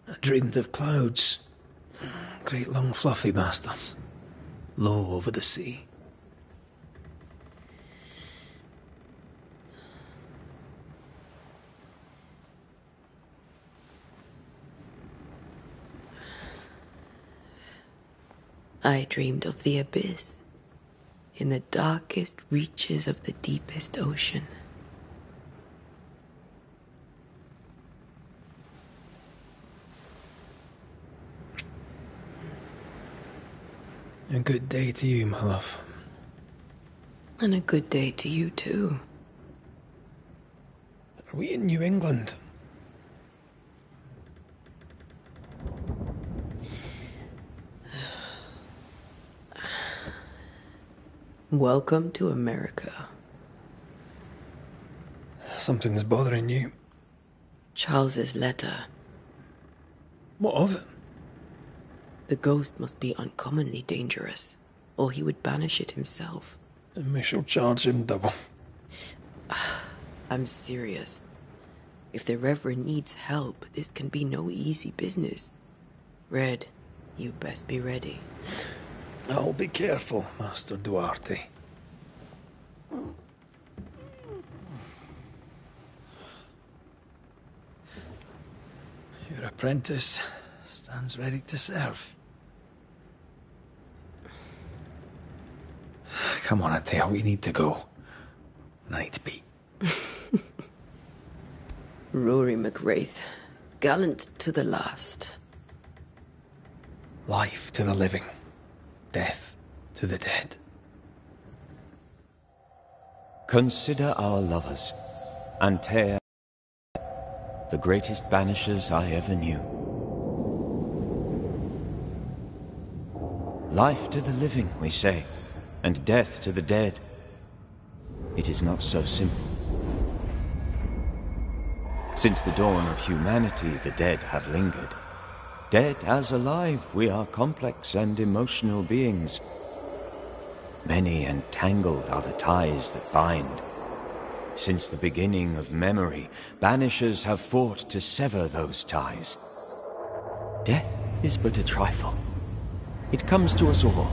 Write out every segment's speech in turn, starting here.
I dreamed of clouds. Great long fluffy bastards. Low over the sea. I dreamed of the abyss, in the darkest reaches of the deepest ocean. A good day to you, my love. And a good day to you, too. Are we in New England? Welcome to America. Something's bothering you. Charles's letter. What of it? The ghost must be uncommonly dangerous, or he would banish it himself. And we shall charge him double. I'm serious. If the Reverend needs help, this can be no easy business. Red, you best be ready. I'll be careful, Master Duarte. Your apprentice stands ready to serve. Come on, Atea, we need to go. I need to be. Rory McWraith, gallant to the last. Life to the living. Death to the dead. Consider our lovers, Antea, the greatest banishers I ever knew. Life to the living, we say, and death to the dead. It is not so simple. Since the dawn of humanity, the dead have lingered. Dead as alive, we are complex and emotional beings. Many and tangled are the ties that bind. Since the beginning of memory, banishers have fought to sever those ties. Death is but a trifle. It comes to us all.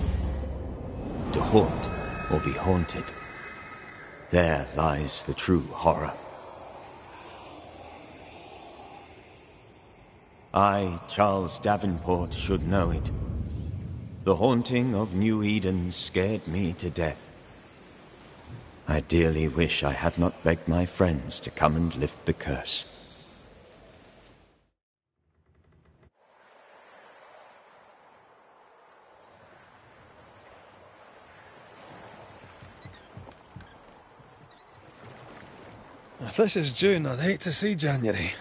To haunt or be haunted. There lies the true horror. I, Charles Davenport, should know it. The haunting of New Eden scared me to death. I dearly wish I had not begged my friends to come and lift the curse. If this is June, I'd hate to see January.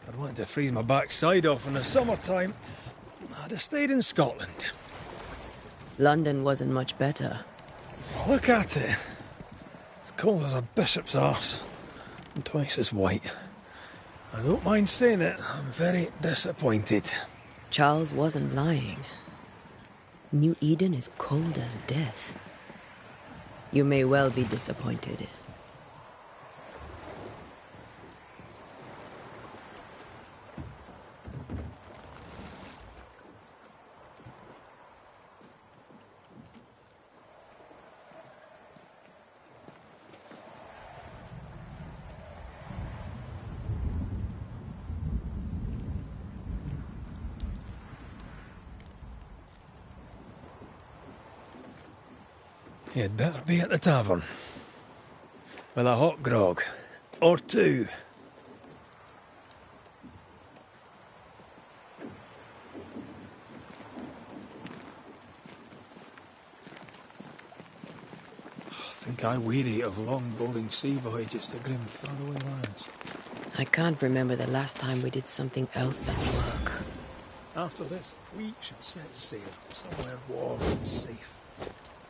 I'd want to freeze my backside off in the summertime. I'd have stayed in Scotland. London wasn't much better. Look at it. It's cold as a bishop's arse. And twice as white. I don't mind saying it, I'm very disappointed. Charles wasn't lying. New Eden is cold as death. You may well be disappointed. You'd better be at the tavern. With a hot grog. Or two. I think I weary of long, boring sea voyages to grim, faraway lands. I can't remember the last time we did something else than work. After this, we should set sail somewhere warm and safe.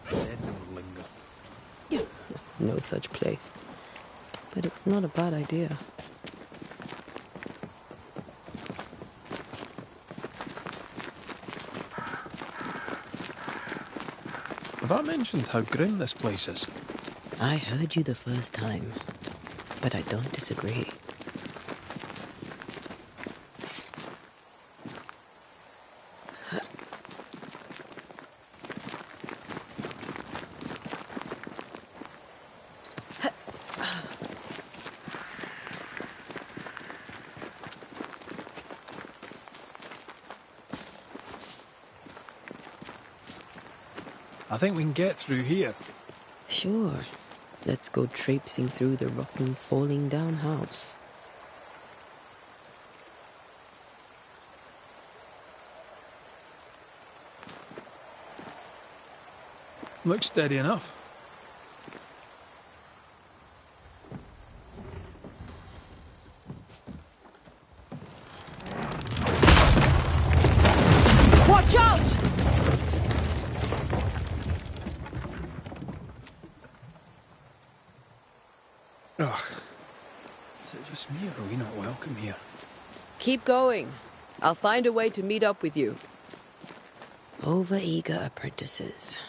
Dead don't linger. Yeah, no such place. But it's not a bad idea. Have I mentioned how grim this place is? I heard you the first time, but I don't disagree. think we can get through here. Sure. Let's go traipsing through the rotten, falling down house. Looks steady enough. Watch out! Ugh. Is it just me, or are we not welcome here? Keep going. I'll find a way to meet up with you. Over-eager apprentices.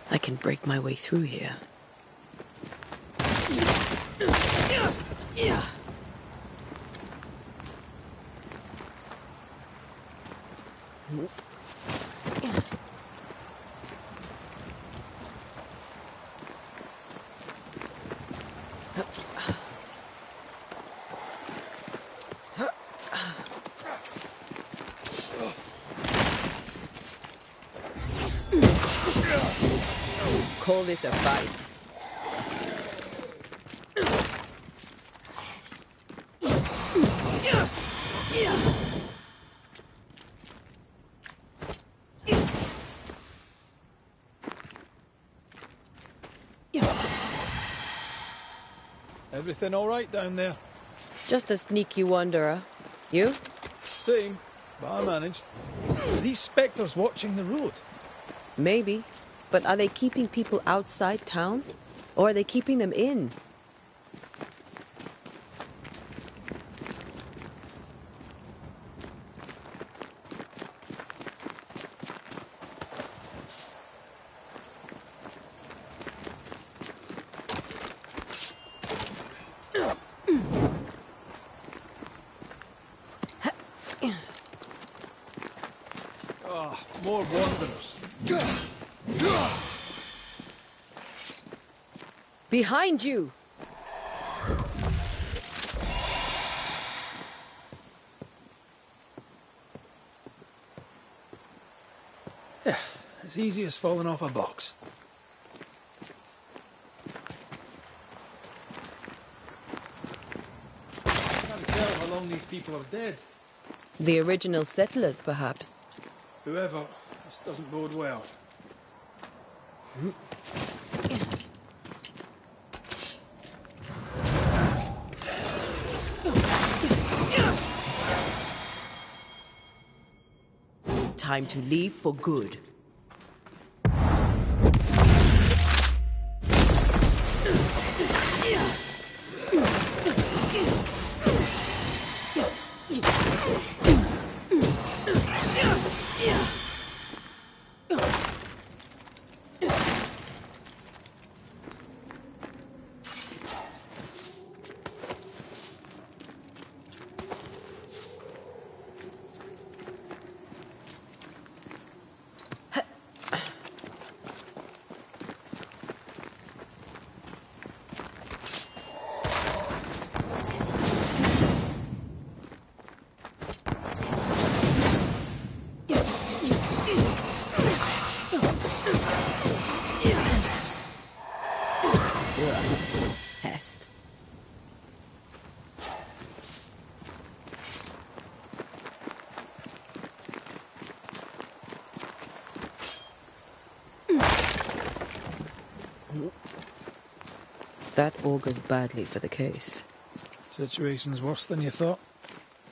I can break my way through here. Call this a fight. Everything all right down there? Just a sneaky wanderer. You? Same, but I managed. Are these spectres watching the road? Maybe. But are they keeping people outside town? Or are they keeping them in? More wanderers. Behind you! Yeah, as easy as falling off a box. Can't tell how long these people are dead. The original settlers, perhaps. Whoever, this doesn't bode well. Time to leave for good. Pest. That augurs badly for the case. Situation's worse than you thought.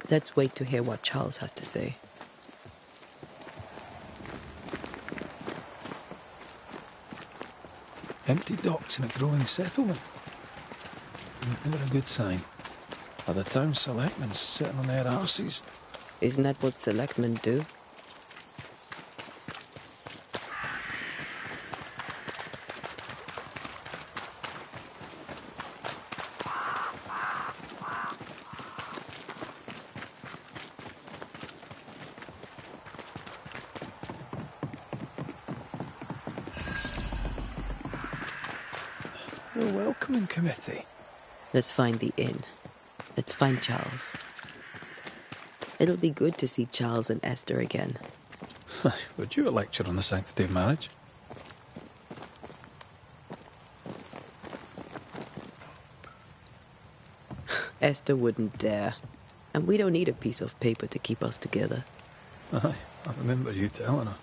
Let's wait to hear what Charles has to say. Empty docks in a growing settlement. Never a good sign. Are the town selectmen sitting on their arses? Isn't that what selectmen do? The welcoming committee. Let's find the inn. Let's find Charles. It'll be good to see Charles and Esther again. Would you a lecture on the sanctity of marriage? Esther wouldn't dare. And we don't need a piece of paper to keep us together. Aye, I remember you telling her.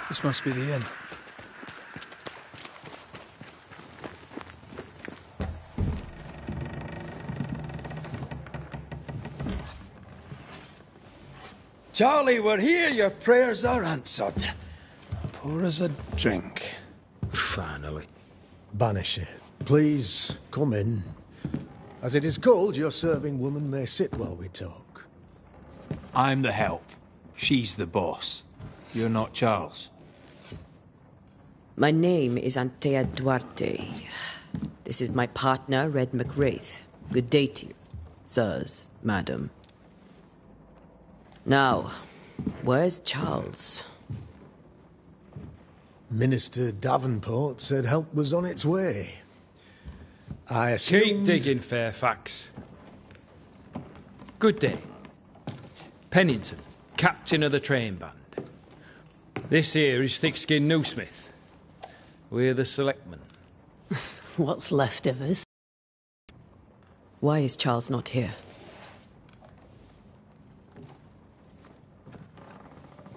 This must be the inn. Charlie, we're here. Your prayers are answered. Pour us a drink. Finally. Banisher, please come in. As it is cold, your serving woman may sit while we talk. I'm the help. She's the boss. You're not Charles. My name is Antea Duarte. This is my partner, Red McWraith. Good day to you, sirs, madam. Now, where's Charles? Minister Davenport said help was on its way. I assumed... Keep digging, Fairfax. Good day. Pennington, captain of the train band. This here is Thick-Skinned Newsmith. We're the selectmen. What's left of us? Why is Charles not here?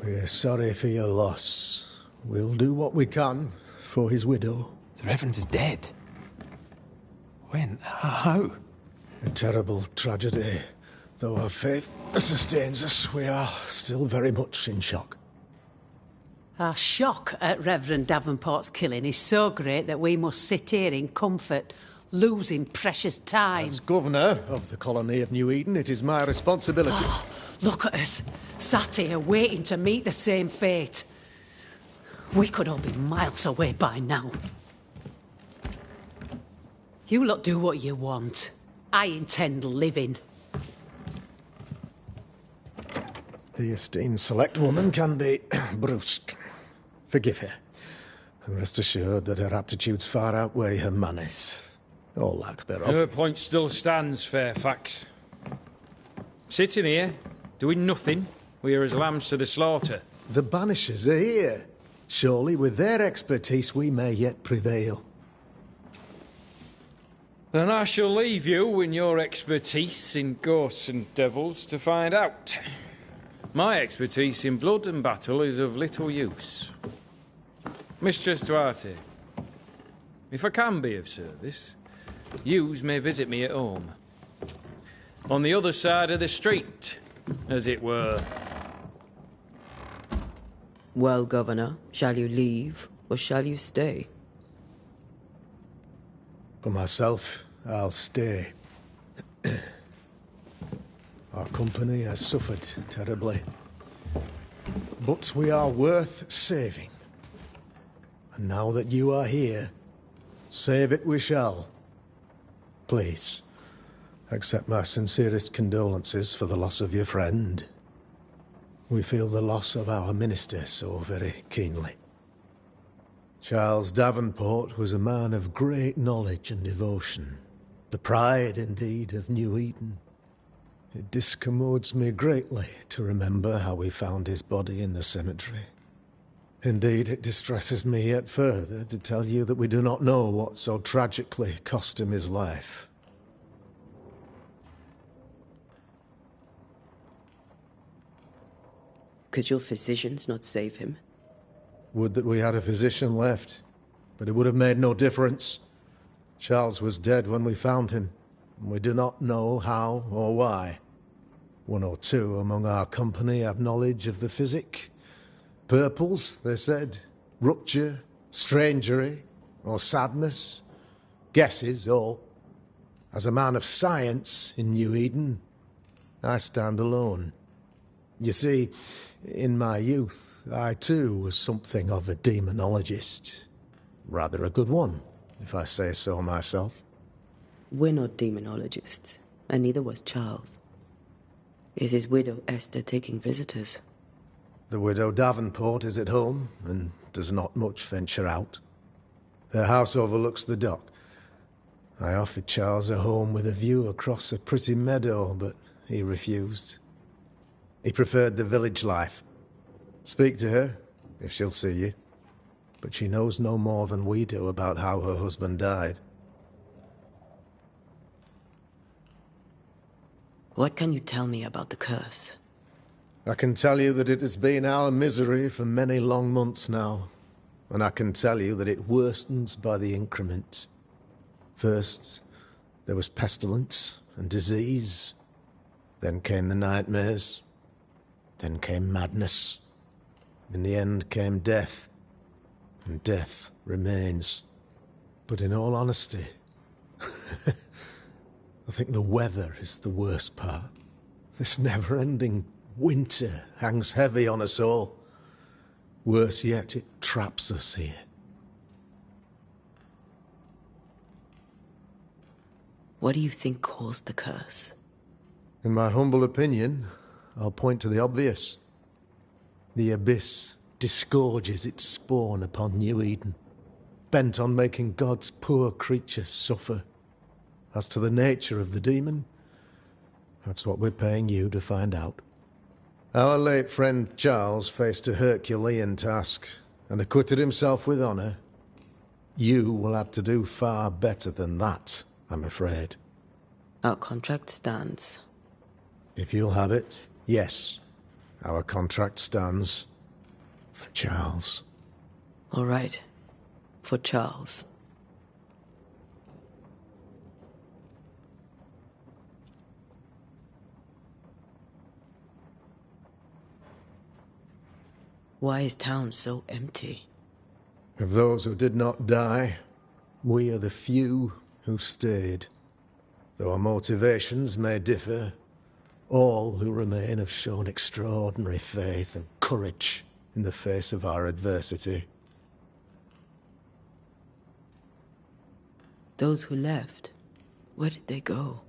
We're sorry for your loss. We'll do what we can for his widow. The Reverend is dead. When? How? A terrible tragedy. Though our faith sustains us, we are still very much in shock. Our shock at Reverend Davenport's killing is so great that we must sit here in comfort, losing precious time. As governor of the colony of New Eden, it is my responsibility... Oh, look at us, sat here waiting to meet the same fate. We could all be miles away by now. You lot do what you want. I intend living. The esteemed select woman can be brusque. Forgive her. And rest assured that her aptitudes far outweigh her manners. Or lack thereof. Her point still stands, Fairfax. Sitting here, doing nothing, we're as lambs to the slaughter. The Banishers are here. Surely with their expertise we may yet prevail. Then I shall leave you in your expertise in ghosts and devils to find out. My expertise in blood and battle is of little use. Mistress Duarte, if I can be of service, yous may visit me at home. On the other side of the street, as it were. Well, Governor, shall you leave or shall you stay? For myself, I'll stay. Our company has suffered terribly. But we are worth saving. And now that you are here, save it we shall. Please, accept my sincerest condolences for the loss of your friend. We feel the loss of our minister so very keenly. Charles Davenport was a man of great knowledge and devotion. The pride, indeed, of New Eden. It discommodes me greatly to remember how we found his body in the cemetery. Indeed, it distresses me yet further to tell you that we do not know what so tragically cost him his life. Could your physicians not save him? Would that we had a physician left, but it would have made no difference. Charles was dead when we found him, and we do not know how or why. One or two among our company have knowledge of the physic. Purples, they said, rupture, strangery, or sadness. Guesses, all. As a man of science in New Eden, I stand alone. You see, in my youth, I too was something of a demonologist. Rather a good one, if I say so myself. We're not demonologists, and neither was Charles. Is his widow Esther taking visitors? The widow Davenport is at home, and does not much venture out. Their house overlooks the dock. I offered Charles a home with a view across a pretty meadow, but he refused. He preferred the village life. Speak to her, if she'll see you. But she knows no more than we do about how her husband died. What can you tell me about the curse? I can tell you that it has been our misery for many long months now. And I can tell you that it worsens by the increment. First, there was pestilence and disease. Then came the nightmares. Then came madness. In the end came death. And death remains. But in all honesty, I think the weather is the worst part. This never-ending Winter hangs heavy on us all. Worse yet, it traps us here. What do you think caused the curse? In my humble opinion, I'll point to the obvious. The Abyss disgorges its spawn upon New Eden, bent on making God's poor creatures suffer. As to the nature of the demon, that's what we're paying you to find out. Our late friend Charles faced a Herculean task and acquitted himself with honour. You will have to do far better than that, I'm afraid. Our contract stands. If you'll have it, yes. Our contract stands. For Charles. All right. For Charles. Why is town so empty? Of those who did not die, we are the few who stayed. Though our motivations may differ, all who remain have shown extraordinary faith and courage in the face of our adversity. Those who left, where did they go?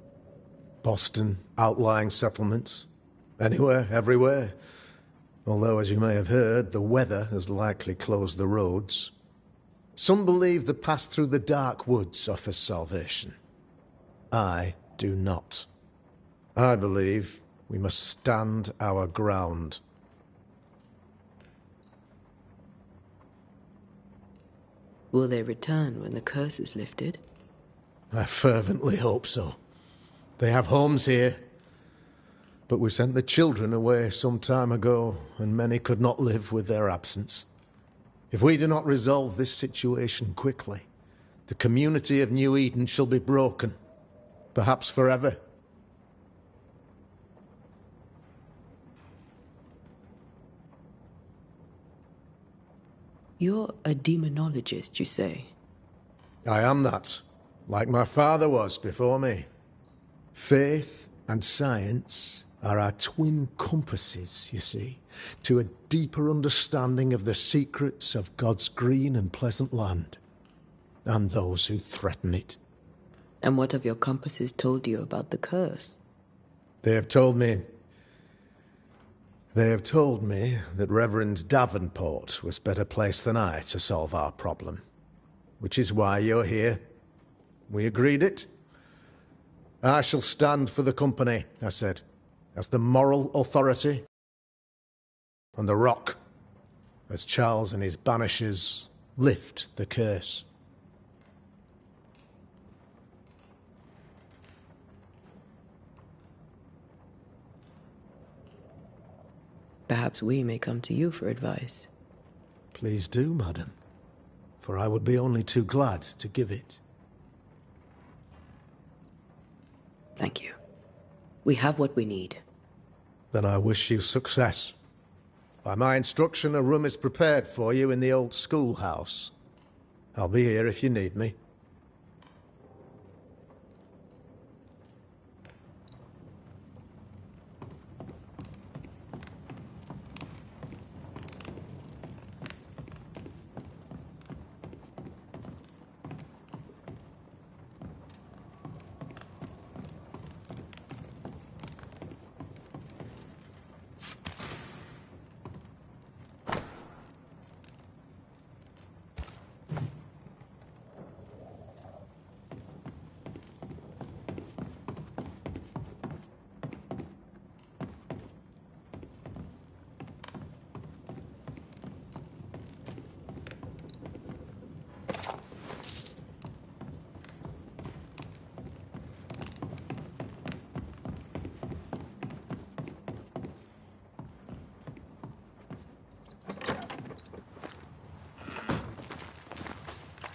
Boston, outlying settlements. Anywhere, everywhere. Although, as you may have heard, the weather has likely closed the roads. Some believe the path through the dark woods offers salvation. I do not. I believe we must stand our ground. Will they return when the curse is lifted? I fervently hope so. They have homes here. But we sent the children away some time ago, and many could not live with their absence. If we do not resolve this situation quickly, the community of New Eden shall be broken, perhaps forever. You're a demonologist, you say? I am that, like my father was before me. Faith and science are our twin compasses, you see, to a deeper understanding of the secrets of God's green and pleasant land, and those who threaten it. And what have your compasses told you about the curse? They have told me that Reverend Davenport was better placed than I to solve our problem, which is why you're here. We agreed it. I shall stand for the company, I said, as the moral authority on the rock, as Charles and his Banishers lift the curse. Perhaps we may come to you for advice. Please do, madam, for I would be only too glad to give it. Thank you. We have what we need. Then I wish you success. By my instruction, a room is prepared for you in the old schoolhouse. I'll be here if you need me.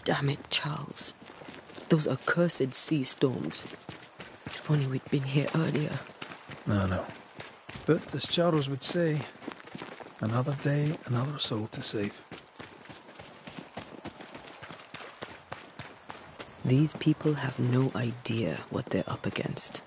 Damn it, Charles. Those accursed sea storms. If only we'd been here earlier. No. But as Charles would say, another day, another soul to save. These people have no idea what they're up against.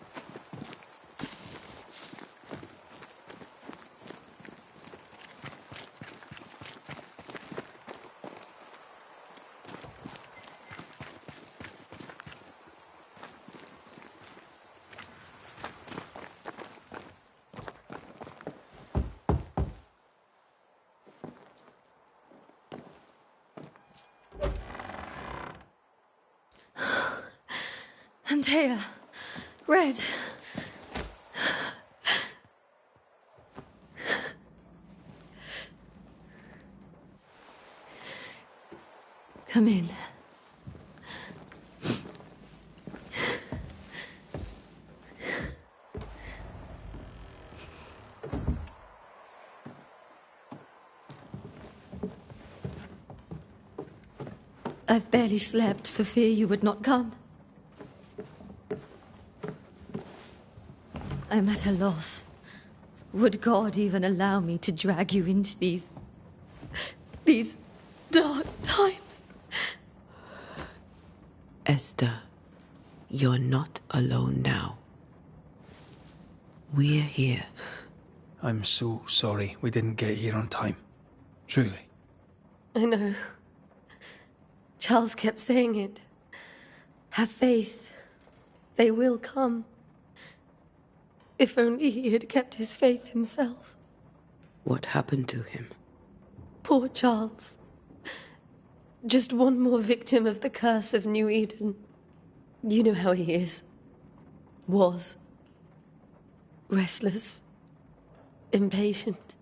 Antea. Red. Come in. I've barely slept for fear you would not come. I'm at a loss. Would God even allow me to drag you into these dark times? Esther, you're not alone now. We're here. I'm so sorry we didn't get here on time. Truly. I know. Charles kept saying it. Have faith. They will come. If only he had kept his faith himself. What happened to him? Poor Charles. Just one more victim of the curse of New Eden. You know how he is. Was. Restless. Impatient.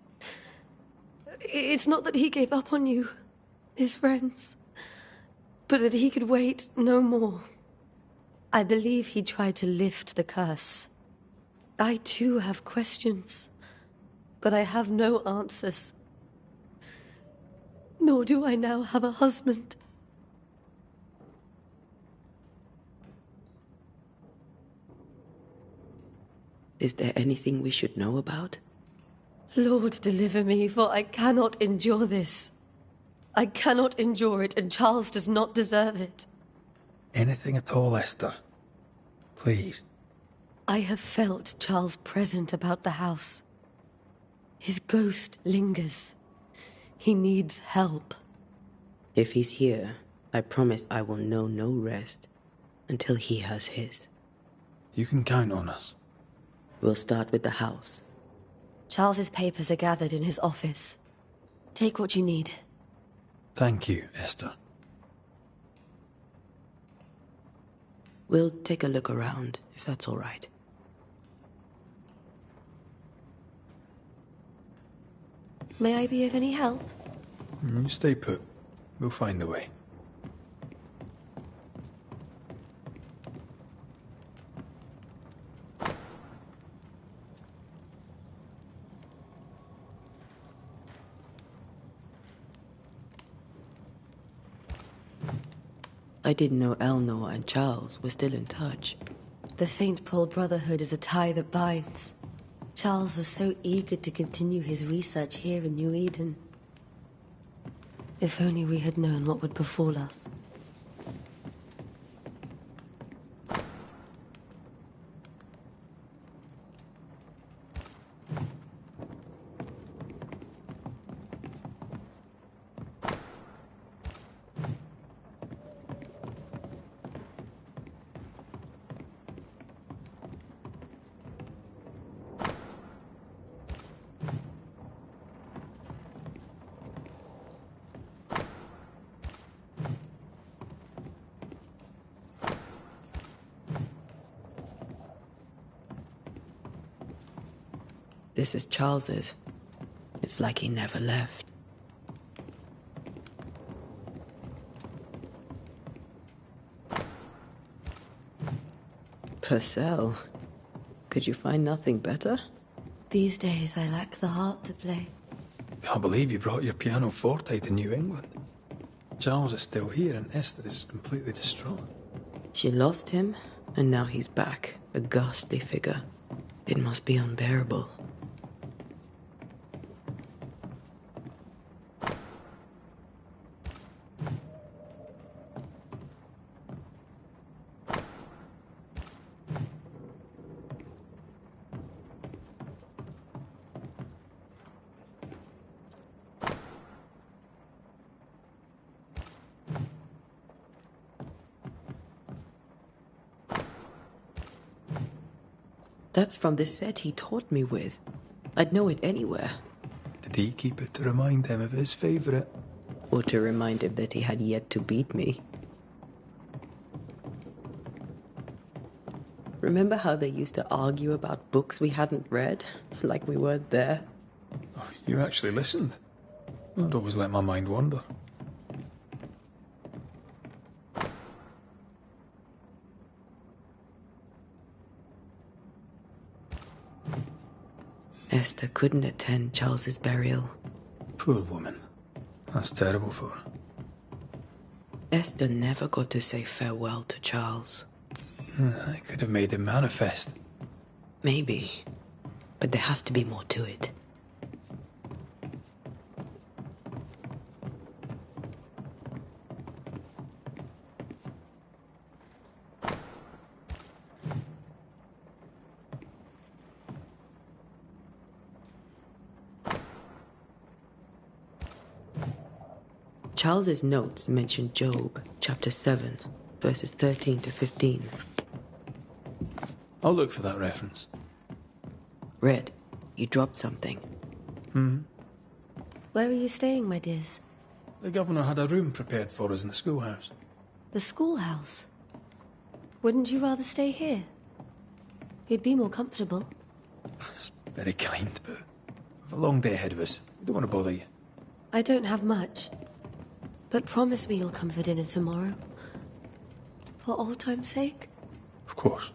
It's not that he gave up on you, his friends, but that he could wait no more. I believe he tried to lift the curse. I too have questions, but I have no answers. Nor do I now have a husband. Is there anything we should know about? Lord, deliver me, for I cannot endure this. I cannot endure it, and Charles does not deserve it. Anything at all, Esther. Please. I have felt Charles present about the house. His ghost lingers. He needs help. If he's here, I promise I will know no rest until he has his. You can count on us. We'll start with the house. Charles's papers are gathered in his office. Take what you need. Thank you, Esther. We'll take a look around, if that's all right. May I be of any help? You stay put. We'll find the way. I didn't know Eleanor and Charles were still in touch. The St. Paul Brotherhood is a tie that binds. Charles was so eager to continue his research here in New Eden. If only we had known what would befall us. This is Charles's. It's like he never left. Purcell, could you find nothing better? These days I lack the heart to play. Can't believe you brought your pianoforte to New England. Charles is still here and Esther is completely distraught. She lost him, and now he's back, a ghastly figure. It must be unbearable. That's from the set he taught me with. I'd know it anywhere. Did he keep it to remind him of his favourite? Or to remind him that he had yet to beat me. Remember how they used to argue about books we hadn't read? Like we weren't there? Oh, you actually listened. I'd always let my mind wander. Esther couldn't attend Charles's burial. Poor woman. That's terrible for her. Esther never got to say farewell to Charles. I could have made him manifest. Maybe. But there has to be more to it. Charles's notes mention Job, chapter 7, verses 13 to 15. I'll look for that reference. Red, you dropped something. Where are you staying, my dears? The governor had a room prepared for us in the schoolhouse. The schoolhouse? Wouldn't you rather stay here? You'd be more comfortable. It's very kind, but we've a long day ahead of us. We don't want to bother you. I don't have much. But promise me you'll come for dinner tomorrow. For old time's sake. Of course.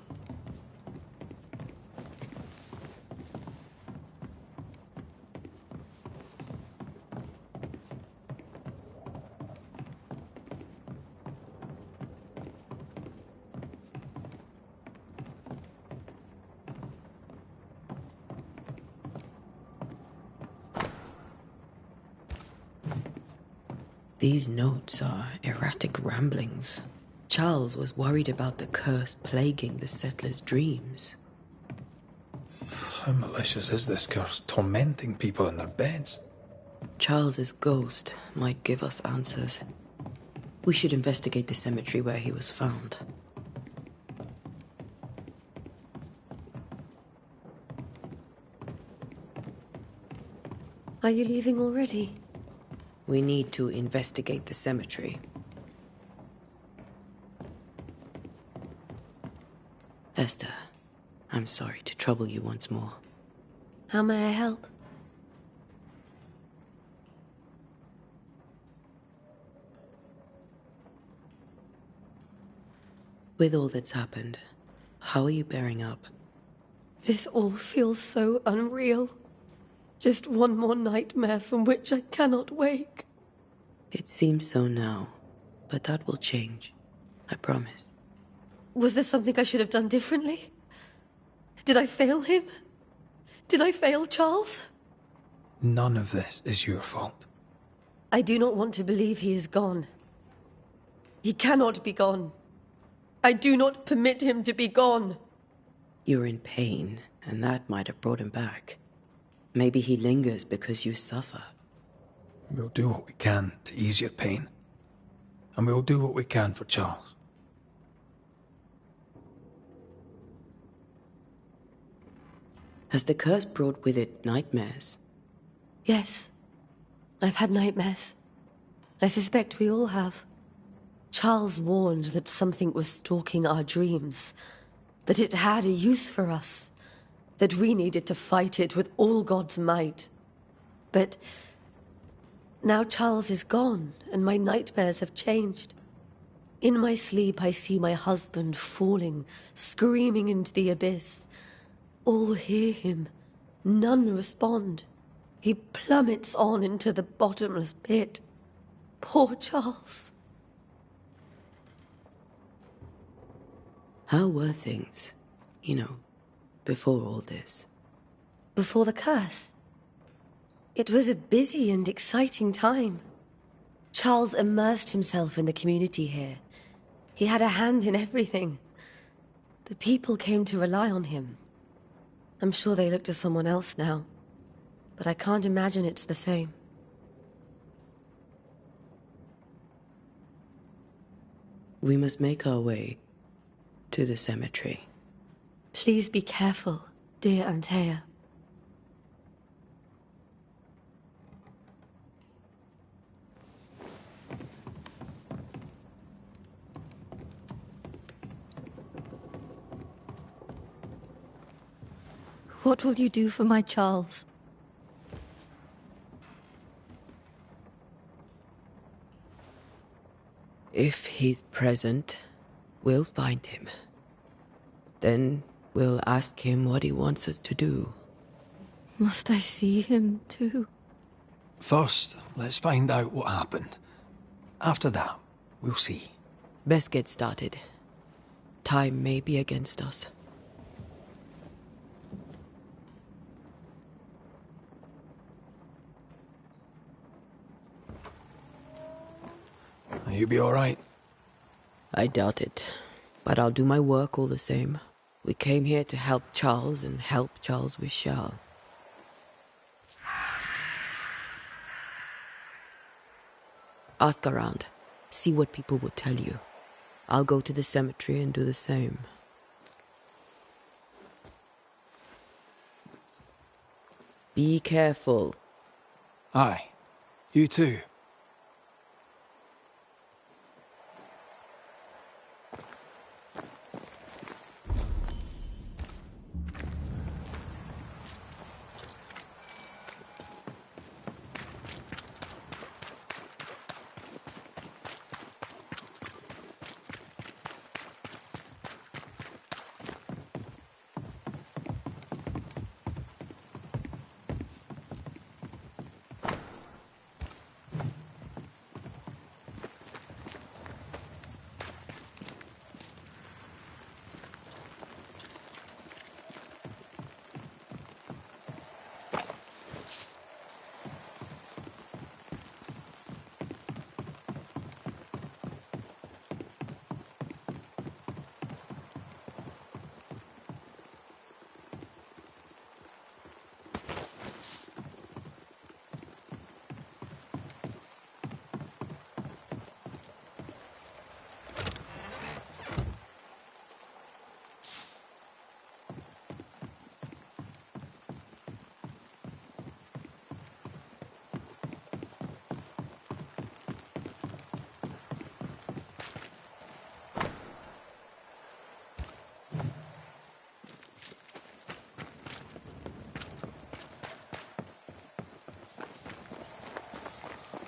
These notes are erratic ramblings. Charles was worried about the curse plaguing the settlers' dreams. How malicious is this curse, tormenting people in their beds? Charles's ghost might give us answers. We should investigate the cemetery where he was found. Are you leaving already? We need to investigate the cemetery. Esther, I'm sorry to trouble you once more. How may I help? With all that's happened, how are you bearing up? This all feels so unreal. Just one more nightmare from which I cannot wake. It seems so now, but that will change. I promise. Was there something I should have done differently? Did I fail him? Did I fail Charles? None of this is your fault. I do not want to believe he is gone. He cannot be gone. I do not permit him to be gone. You're in pain, and that might have brought him back. Maybe he lingers because you suffer. We'll do what we can to ease your pain. And we'll do what we can for Charles. Has the curse brought with it nightmares? Yes. I've had nightmares. I suspect we all have. Charles warned that something was stalking our dreams. That it had a use for us. That we needed to fight it with all God's might. But now Charles is gone, and my nightmares have changed. In my sleep, I see my husband falling, screaming into the abyss. All hear him. None respond. He plummets on into the bottomless pit. Poor Charles. How were things, before all this? Before the curse? It was a busy and exciting time. Charles immersed himself in the community here. He had a hand in everything. The people came to rely on him. I'm sure they look to someone else now, but I can't imagine it's the same. We must make our way to the cemetery. Please be careful, dear Antea. What will you do for my Charles? If he's present, we'll find him. Then we'll ask him what he wants us to do. Must I see him too? First, let's find out what happened. After that, we'll see. Best get started. Time may be against us. You be all right? I doubt it, but I'll do my work all the same. We came here to help Charles, and help Charles we shall. Ask around. See what people will tell you. I'll go to the cemetery and do the same. Be careful. Aye. You too.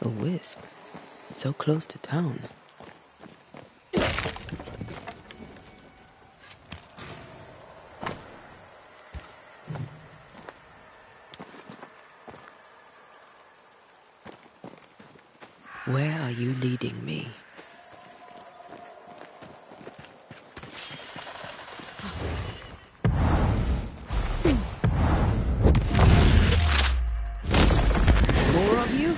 A wisp. So close to town. Where are you leading me? More of you?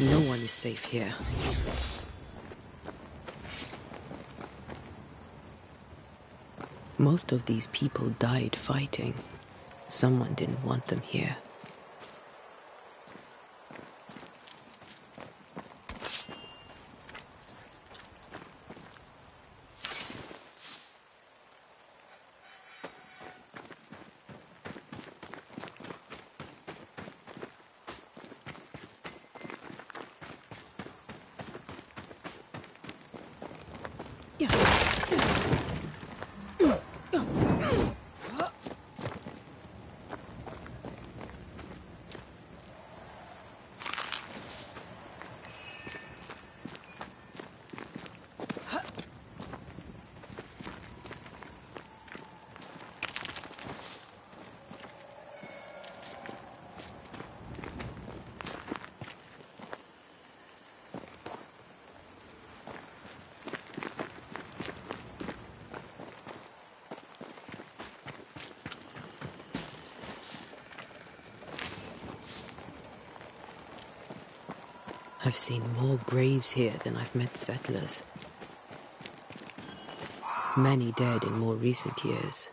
No one is safe here. Most of these people died fighting. Someone didn't want them here. I've seen more graves here than I've met settlers. Many dead in more recent years.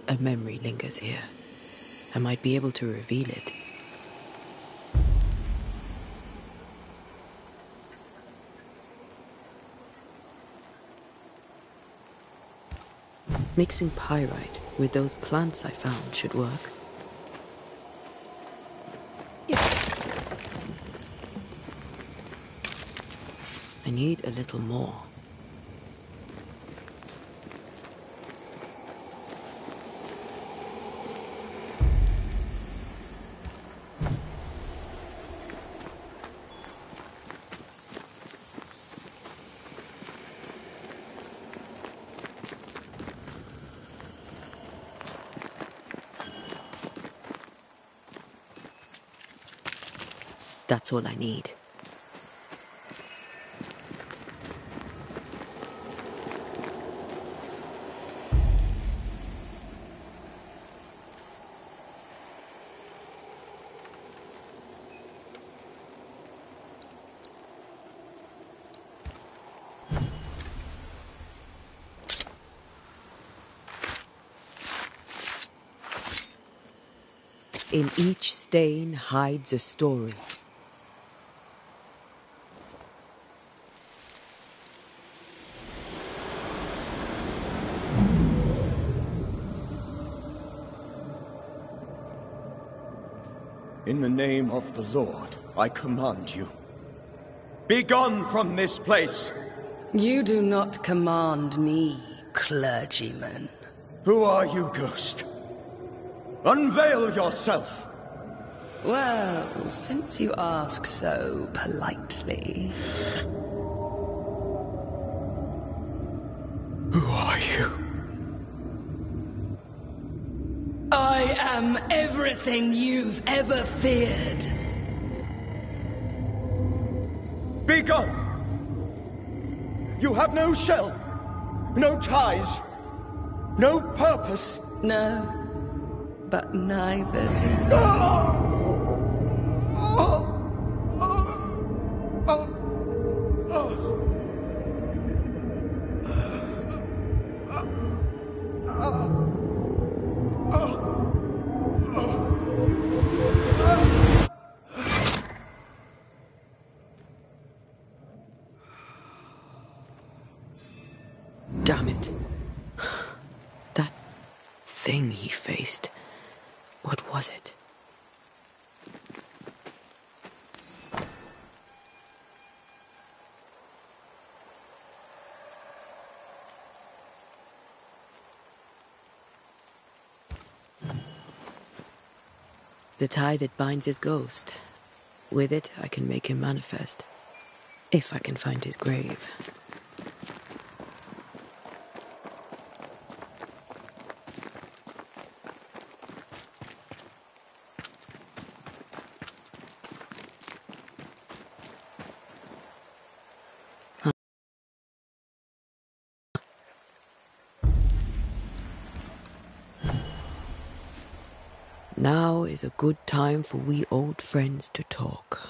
A memory lingers here. I might be able to reveal it. Mixing pyrite with those plants I found should work. I need a little more. That's all I need. In each stain hides a story. In the name of the Lord, I command you. Be gone from this place! You do not command me, clergyman. Who are you, ghost? Unveil yourself! Well, since you ask so politely... Who are you? I am everything you've ever feared. Be gone! You have no shell, no ties, no purpose. No, but neither do you. Damn it. That thing he faced. What was it? The tie that binds his ghost. With it, I can make him manifest. If I can find his grave. Now is a good time for we old friends to talk.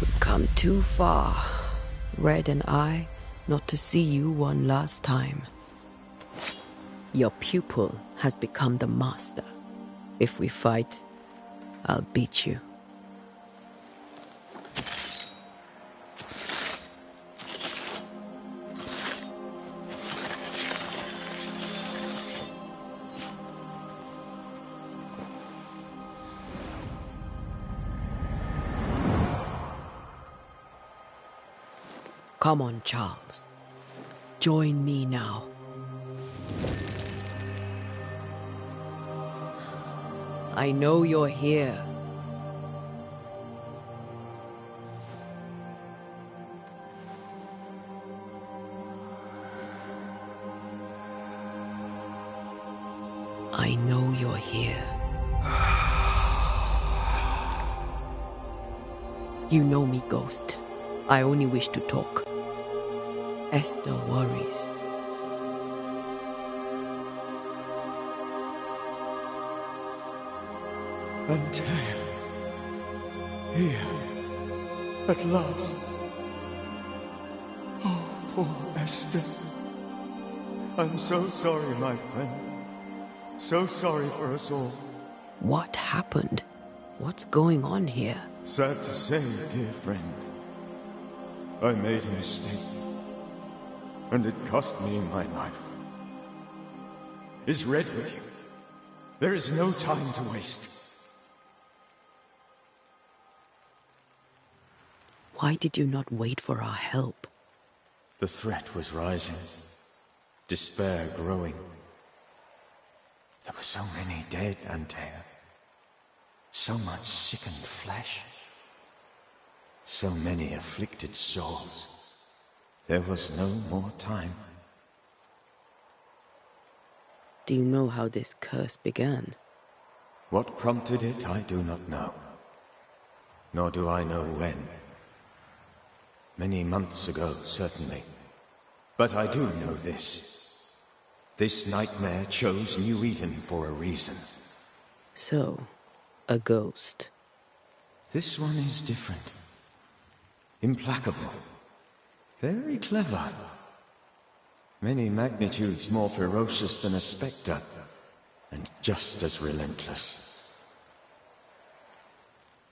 We've come too far, Red and I, not to see you one last time. Your pupil has become the master. If we fight, I'll beat you. Come on, Charles. Join me now. I know you're here. I know you're here. You know me, Ghost. I only wish to talk. Esther worries. Antea. Here. At last. Oh, poor Esther. I'm so sorry, my friend. So sorry for us all. What happened? What's going on here? Sad to say, dear friend, I made a mistake, and it cost me my life. Is Red with you? There is no time to waste. Why did you not wait for our help? The threat was rising, despair growing. There were so many dead, Antea. So much sickened flesh. So many afflicted souls. There was no more time. Do you know how this curse began? What prompted it, I do not know. Nor do I know when. Many months ago, certainly. But I do know this. This nightmare chose New Eden for a reason. So, a ghost. This one is different. Implacable. Very clever. Many magnitudes more ferocious than a spectre, and just as relentless.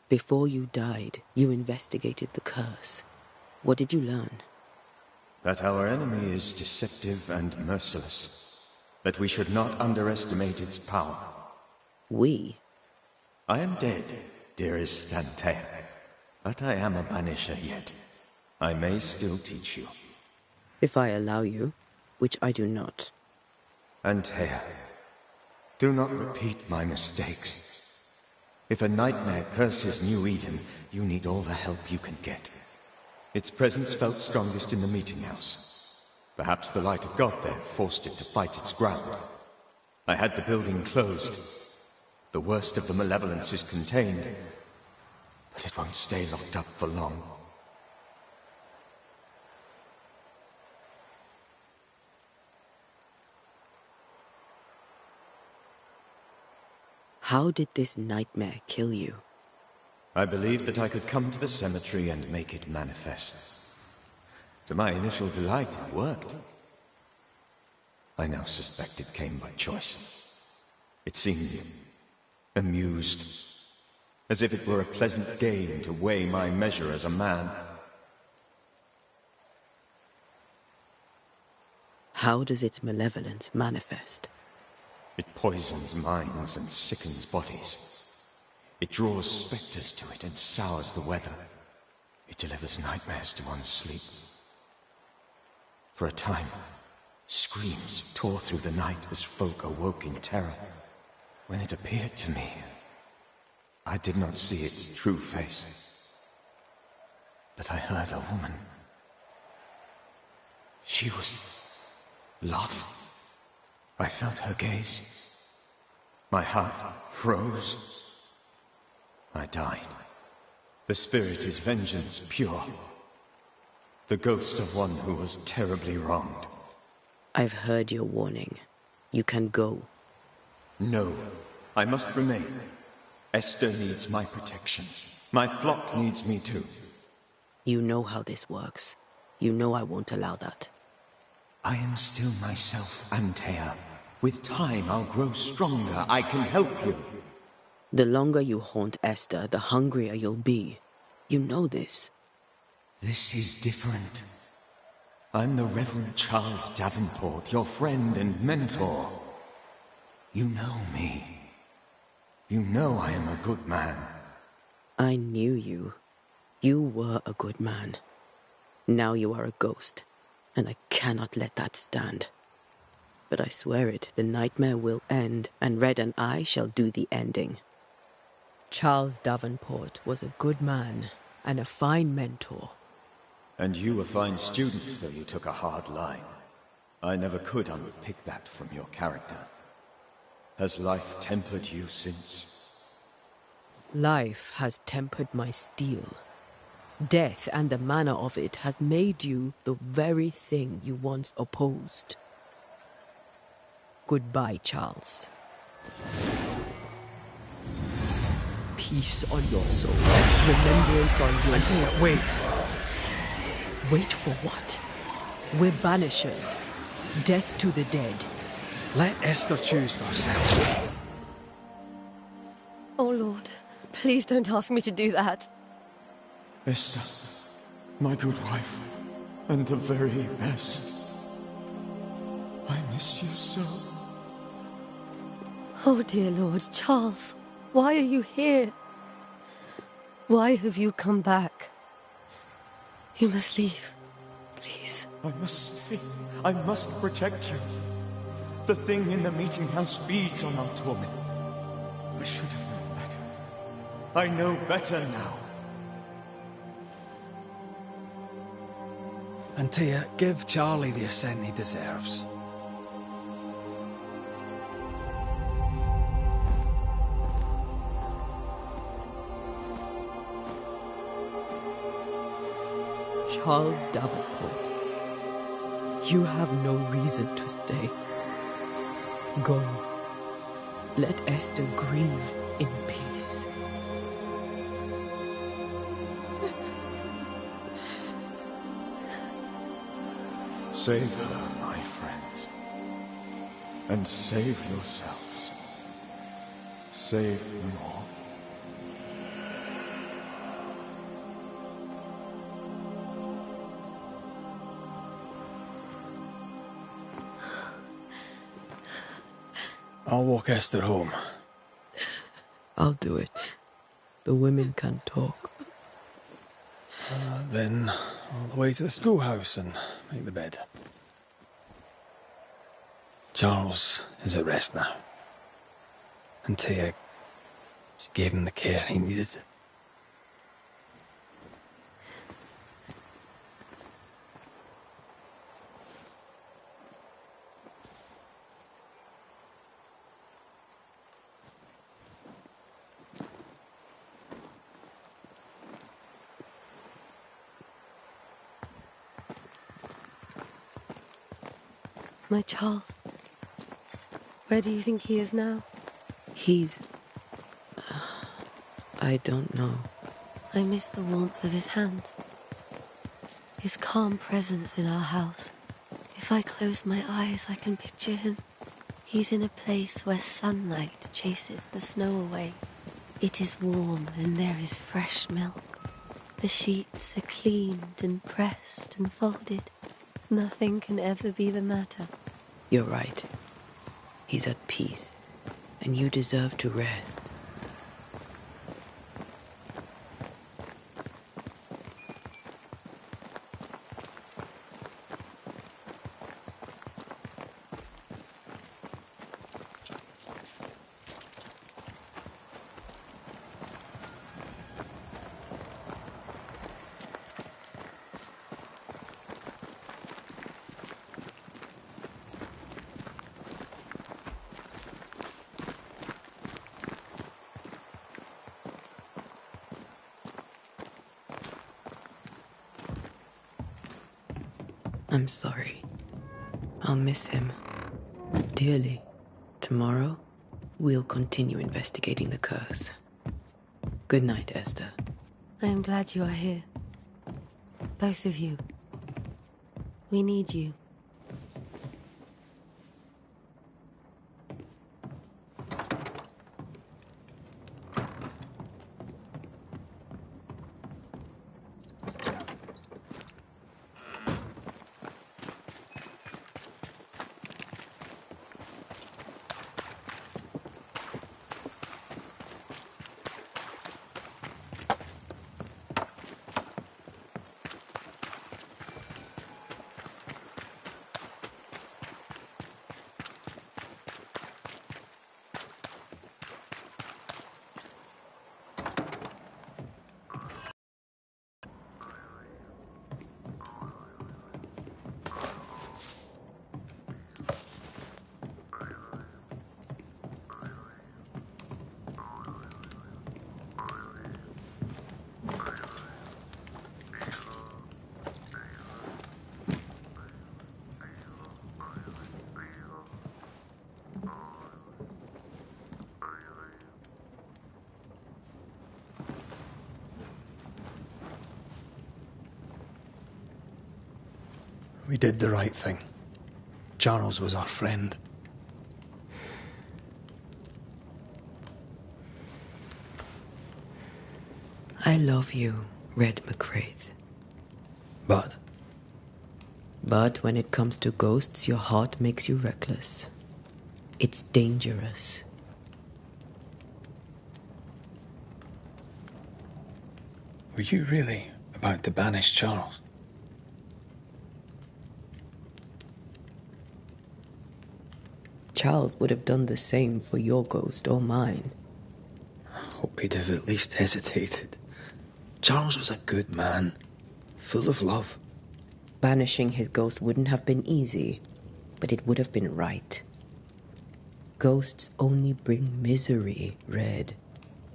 Before you died, you investigated the curse. What did you learn? That our enemy is deceptive and merciless. That we should not underestimate its power. We? I am dead, dearest Antea. But I am a Banisher yet. I may still teach you. If I allow you, which I do not. Antea, do not repeat my mistakes. If a nightmare curses New Eden, you need all the help you can get. Its presence felt strongest in the meeting house. Perhaps the light of God there forced it to fight its ground. I had the building closed. The worst of the malevolence is contained, but it won't stay locked up for long. How did this nightmare kill you? I believed that I could come to the cemetery and make it manifest. To my initial delight, it worked. I now suspect it came by choice. It seemed amused, as if it were a pleasant game to weigh my measure as a man. How does its malevolence manifest? It poisons minds and sickens bodies. It draws specters to it and sours the weather. It delivers nightmares to one's sleep. For a time, screams tore through the night as folk awoke in terror. When it appeared to me, I did not see its true face. But I heard a woman. She was love. I felt her gaze. My heart froze. I died. The spirit is vengeance pure. The ghost of one who was terribly wronged. I've heard your warning. You can go. No, I must remain. Esther needs my protection. My flock needs me too. You know how this works. You know I won't allow that. I am still myself, Antea. With time, I'll grow stronger. I can help you. The longer you haunt Esther, the hungrier you'll be. You know this. This is different. I'm the Reverend Charles Davenport, your friend and mentor. You know me. You know I am a good man. I knew you. You were a good man. Now you are a ghost, and I cannot let that stand. But I swear it, the nightmare will end, and Red and I shall do the ending. Charles Davenport was a good man and a fine mentor. And you a fine student, though you took a hard line. I never could unpick that from your character. Has life tempered you since? Life has tempered my steel. Death and the manner of it has made you the very thing you once opposed. Goodbye, Charles. Peace on your soul. Remembrance on your... Antea, wait. Wait for what? We're Banishers. Death to the dead. Let Esther choose for herself. Oh, Lord, please don't ask me to do that. Esther, my good wife, and the very best. I miss you so. Oh, dear Lord, Charles, why are you here? Why have you come back? You must leave, please. I must stay. I must protect you. The thing in the meeting house feeds on our torment. I should have known better. I know better now. Antea, give Charlie the ascent he deserves. Charles Davenport, you have no reason to stay. Go. Let Esther grieve in peace. Save her, my friends. And save yourselves. Save them all. I'll walk Esther home. I'll do it. The women can talk. Then all the way to the schoolhouse and make the bed. Charles is at rest now. Antea, she gave him the care he needed. My Charles, where do you think he is now? He's... I don't know. I miss the warmth of his hands. His calm presence in our house. If I close my eyes, I can picture him. He's in a place where sunlight chases the snow away. It is warm and there is fresh milk. The sheets are cleaned and pressed and folded. Nothing can ever be the matter. You're right. He's at peace, and you deserve to rest. I'm sorry. I'll miss him dearly. Tomorrow, we'll continue investigating the curse. Good night, Esther. I am glad you are here. Both of you. We need you. We did the right thing. Charles was our friend. I love you, Red McCraith. But But when it comes to ghosts, your heart makes you reckless. It's dangerous. were you really about to banish Charles? Charles would have done the same for your ghost or mine. I hope he'd have at least hesitated. Charles was a good man, full of love. Banishing his ghost wouldn't have been easy, but it would have been right. Ghosts only bring misery, Red.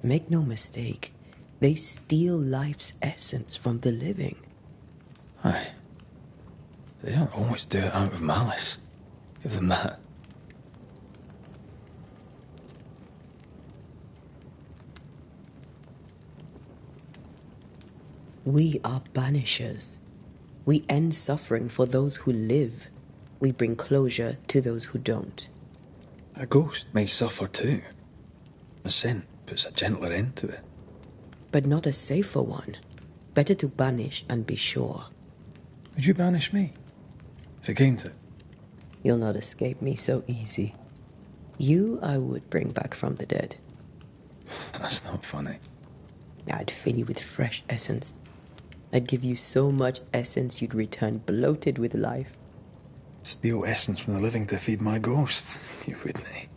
Make no mistake, they steal life's essence from the living. Aye. They don't always do it out of malice. Give them that. We are banishers. We end suffering for those who live. We bring closure to those who don't. A ghost may suffer too. A sin puts a gentler end to it. But not a safer one. Better to banish and be sure. Would you banish me? If it came to it? You'll not escape me so easy. You I would bring back from the dead. That's not funny. I'd fill you with fresh essence. I'd give you so much essence you'd return bloated with life. Steal essence from the living to feed my ghost. You wouldn't, eh?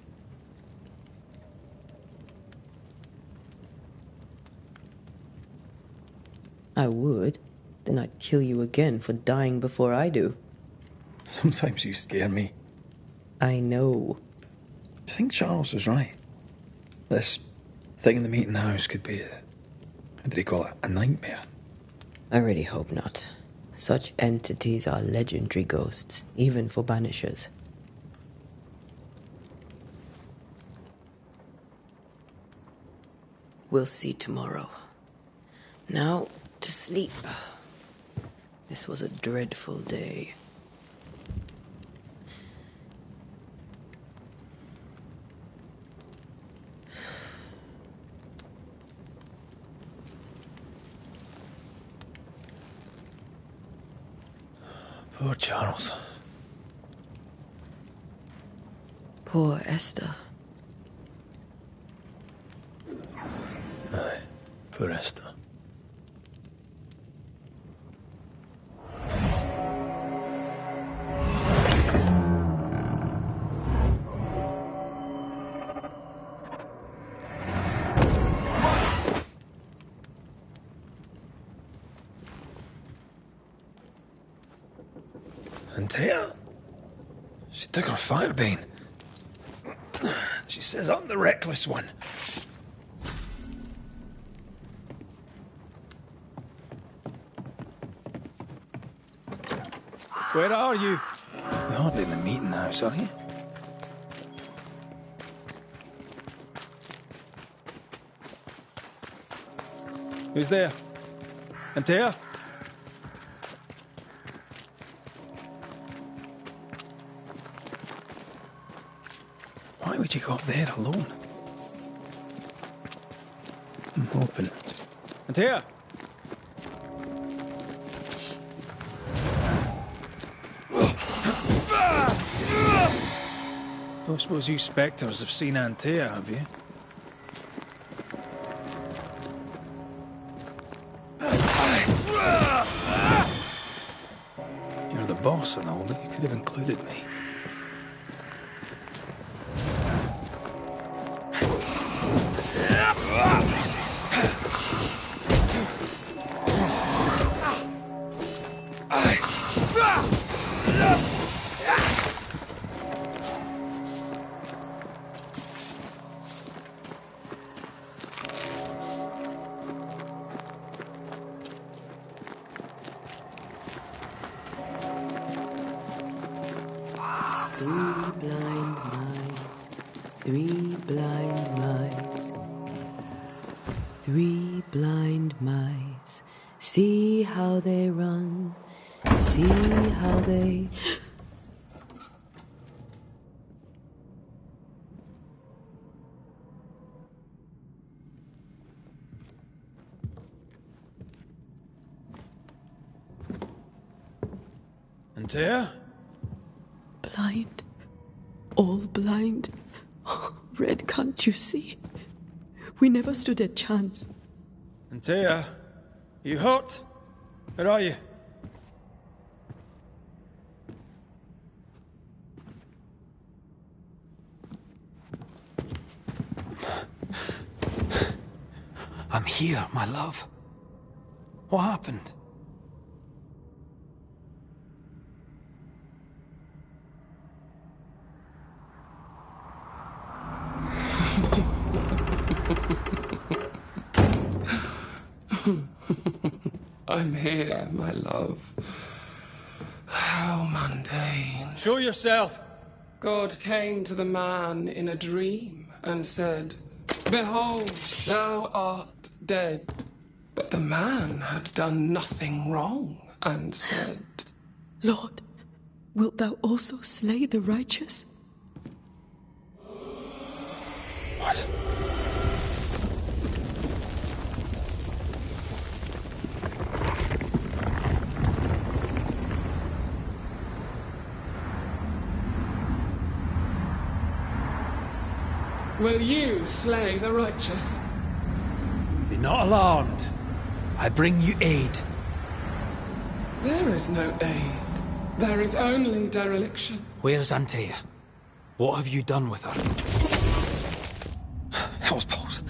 I would. Then I'd kill you again for dying before I do. Sometimes you scare me. I know. Do you think Charles was right? This thing in the meeting house could be how did he call it? A nightmare? I really hope not. Such entities are legendary ghosts, even for banishers. We'll see tomorrow. Now, to sleep. This was a dreadful day. Poor Charles. Poor Esther. Aye, poor Esther. And Tia, she took her firebane. She says I'm the reckless one. Where are you? You're hardly in the meeting house, are you? Who's there? Antea? Why would you go up there alone? I'm hoping. Antea? Don't suppose you spectres have seen Antea, have you? You're the boss and all, but you could have included me. Three blind mice. Three blind mice. See how they run. See how they... Antea? Blind. All blind. Red, can't you see? We never stood a chance. Antea, you hurt? Where are you? I'm here, my love. What happened? I'm here, my love. How mundane. Show yourself! God came to the man in a dream and said, "Behold, thou art dead." But the man had done nothing wrong and said, Lord, wilt thou also slay the righteous? What? "Will you slay the righteous?" Be not alarmed. I bring you aid. There is no aid. There is only dereliction. Where's Antea? What have you done with her? Hell's balls.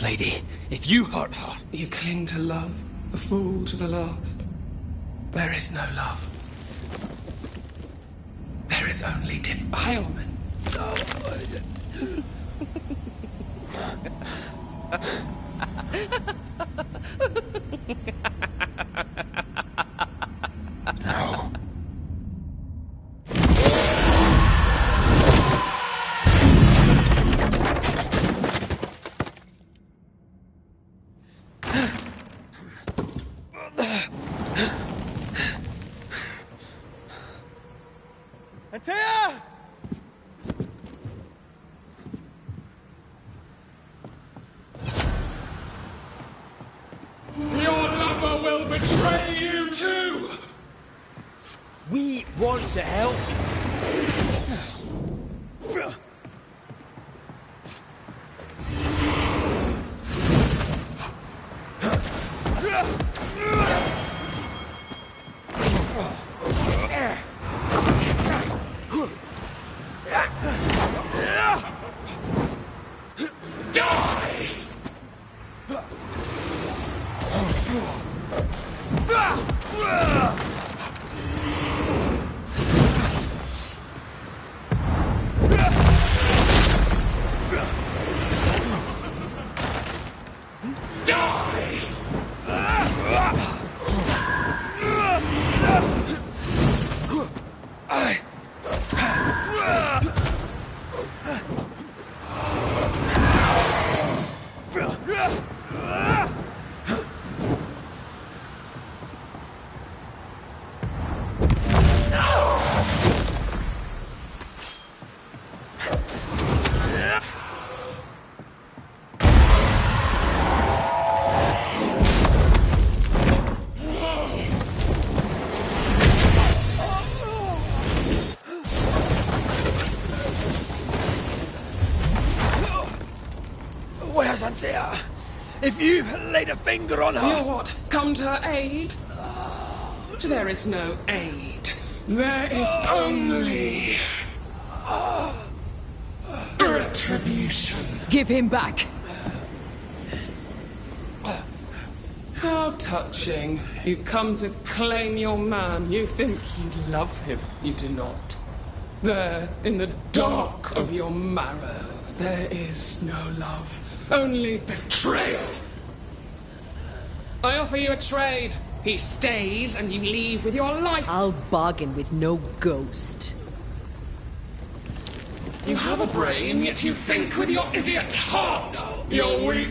Lady, if you hurt her... You cling to love, a fool to the last. There is no love. There is only defilement. No. Antea! Your lover will betray you too! We want to help. Where's Antea? If you laid a finger on her... You what? Come to her aid? There is no aid. There is only... retribution. Give him back. How touching. You come to claim your man. You think you love him. You do not. There, in the dark of your marrow, there is no love. Only betrayal. I offer you a trade. He stays and you leave with your life. I'll bargain with no ghost. You have a brain, yet you think with your idiot heart. You're weak.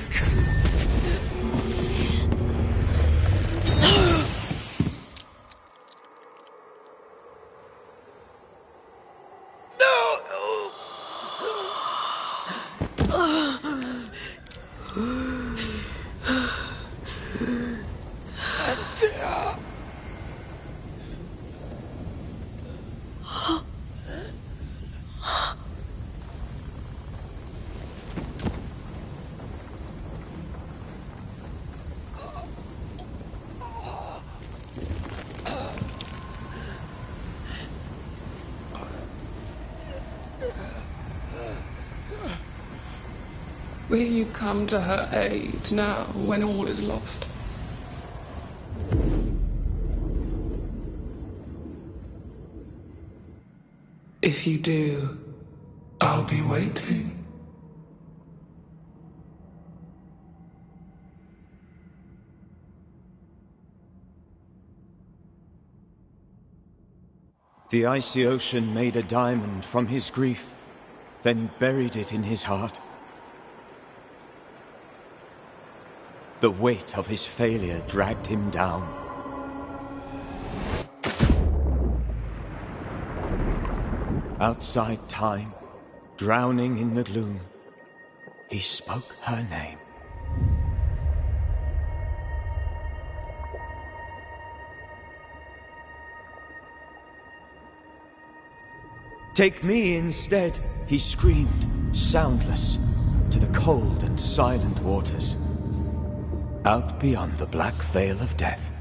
Will you come to her aid now, when all is lost? If you do, I'll be waiting. The icy ocean made a diamond from his grief, then buried it in his heart. The weight of his failure dragged him down. Outside time, drowning in the gloom, he spoke her name. Take me instead, he screamed, soundless, to the cold and silent waters. Out beyond the black veil of death,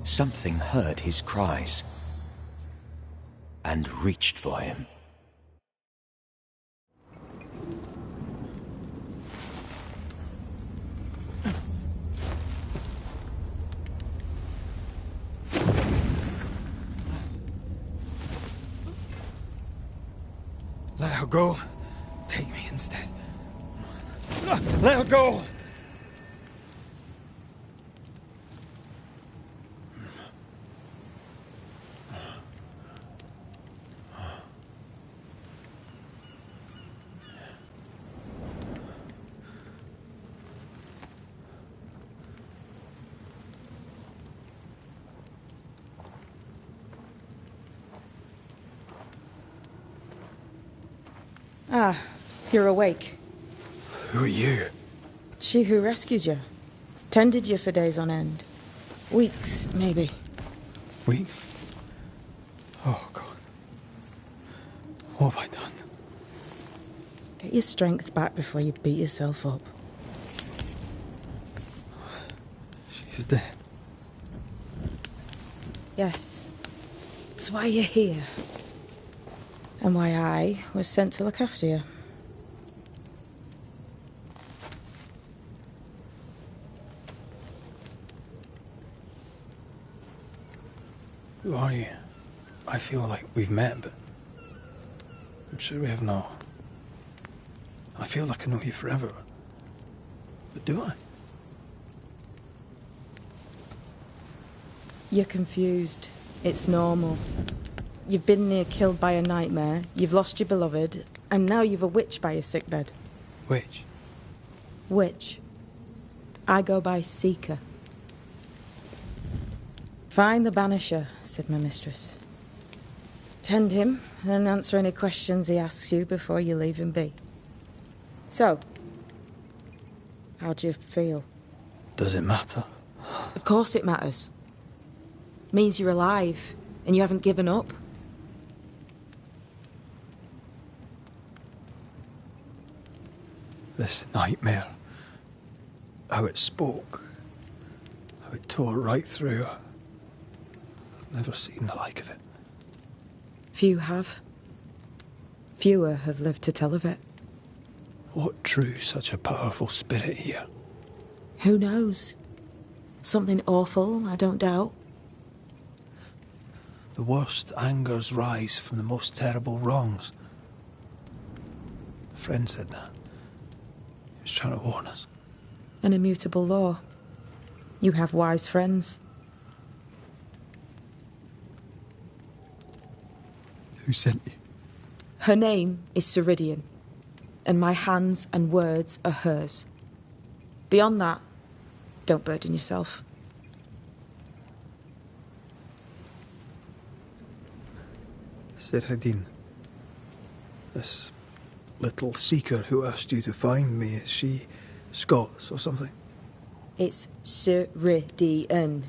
something heard his cries and reached for him. Let her go. Take me instead. Let her go! Ah, you're awake. Who are you? She who rescued you. Tended you for days on end. Weeks, maybe. We? Oh, God. What have I done? Get your strength back before you beat yourself up. She's dead. Yes. That's why you're here. And why I was sent to look after you. Who are you? I feel like we've met, but I'm sure we have not. I feel like I know you forever. But do I? You're confused. It's normal. You've been near killed by a nightmare, you've lost your beloved, and now you've a witch by your sickbed. Witch? Witch. I go by Seeker. Find the Banisher, said my mistress. Tend him, and answer any questions he asks you before you leave him be. So, how do you feel? Does it matter? Of course it matters. Means you're alive, and you haven't given up. This nightmare. How it spoke. How it tore right through her. I've never seen the like of it. Few have. Fewer have lived to tell of it. What drew such a powerful spirit here? Who knows? Something awful, I don't doubt. The worst angers rise from the most terrible wrongs. A friend said that. He was trying to warn us. An immutable law. You have wise friends. Who sent you? Her name is Ceridian, and my hands and words are hers. Beyond that, don't burden yourself. Ceridian. This little seeker who asked you to find me, is she Scots or something? It's Ceridian.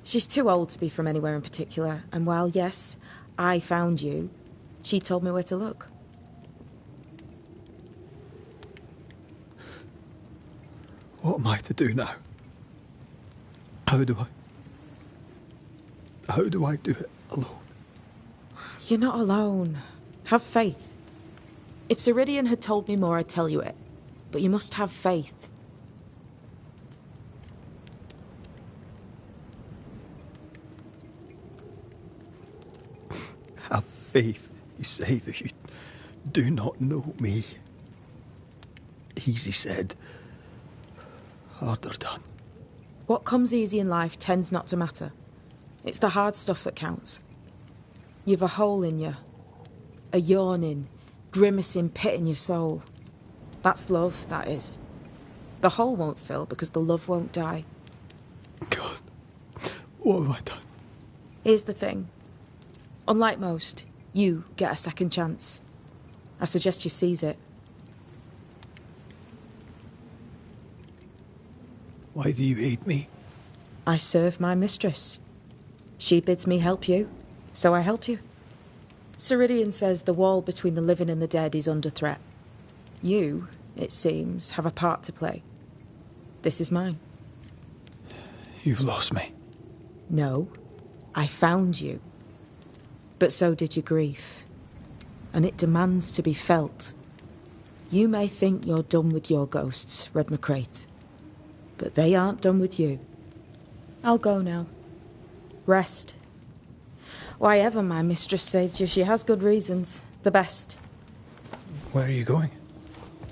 She's too old to be from anywhere in particular, and while, yes, I found you, she told me where to look. What am I to do now? How do I do it alone? You're not alone. Have faith. If Ceridian had told me more, I'd tell you it. but you must have faith. Have faith. You say that you do not know me. Easy said. Harder done. What comes easy in life tends not to matter. It's the hard stuff that counts. You've a hole in you. A yawning, grimacing pit in your soul. That's love, that is. The hole won't fill because the love won't die. God, what have I done? Here's the thing. Unlike most, you get a second chance. I suggest you seize it. Why do you hate me? I serve my mistress. She bids me help you, so I help you. Ceridian says the wall between the living and the dead is under threat. You, it seems, have a part to play. This is mine. You've lost me. No, I found you. But so did your grief. And it demands to be felt. You may think you're done with your ghosts, Red McCraith. But they aren't done with you. I'll go now. Rest. Why ever my mistress saved you, she has good reasons. The best. Where are you going?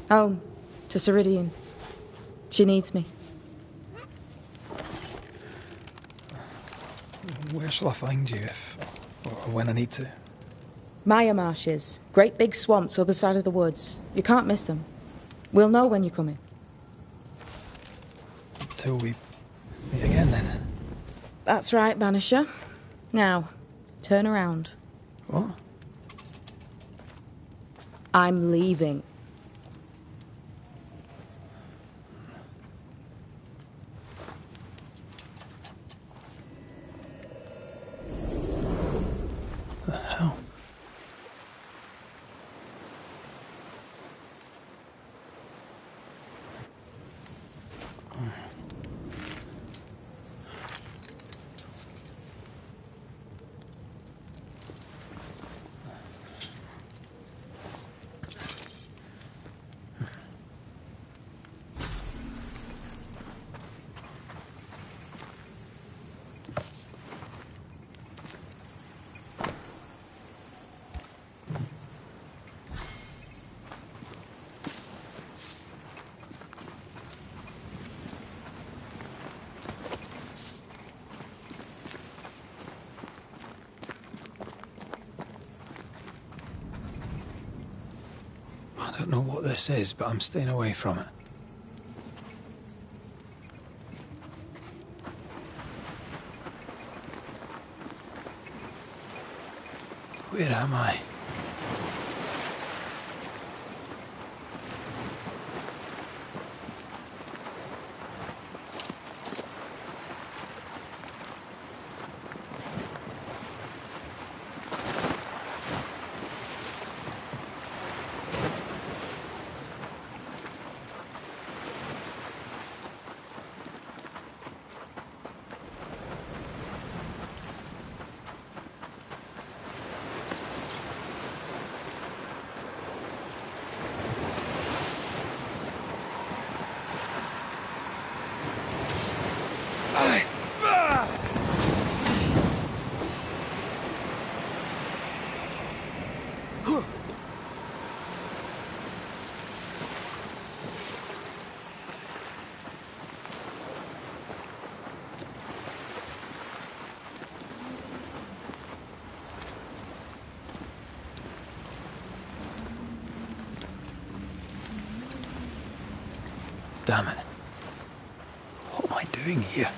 Home. To Ceridian. She needs me. Where shall I find you or when I need to? Maya marshes. Great big swamps other side of the woods. You can't miss them. We'll know when you're coming. Till we meet again, then. That's right, Banisher. Now, turn around. What? I'm leaving. The hell? I don't know what this is, but I'm staying away from it. Where am I? Damn it. What am I doing here?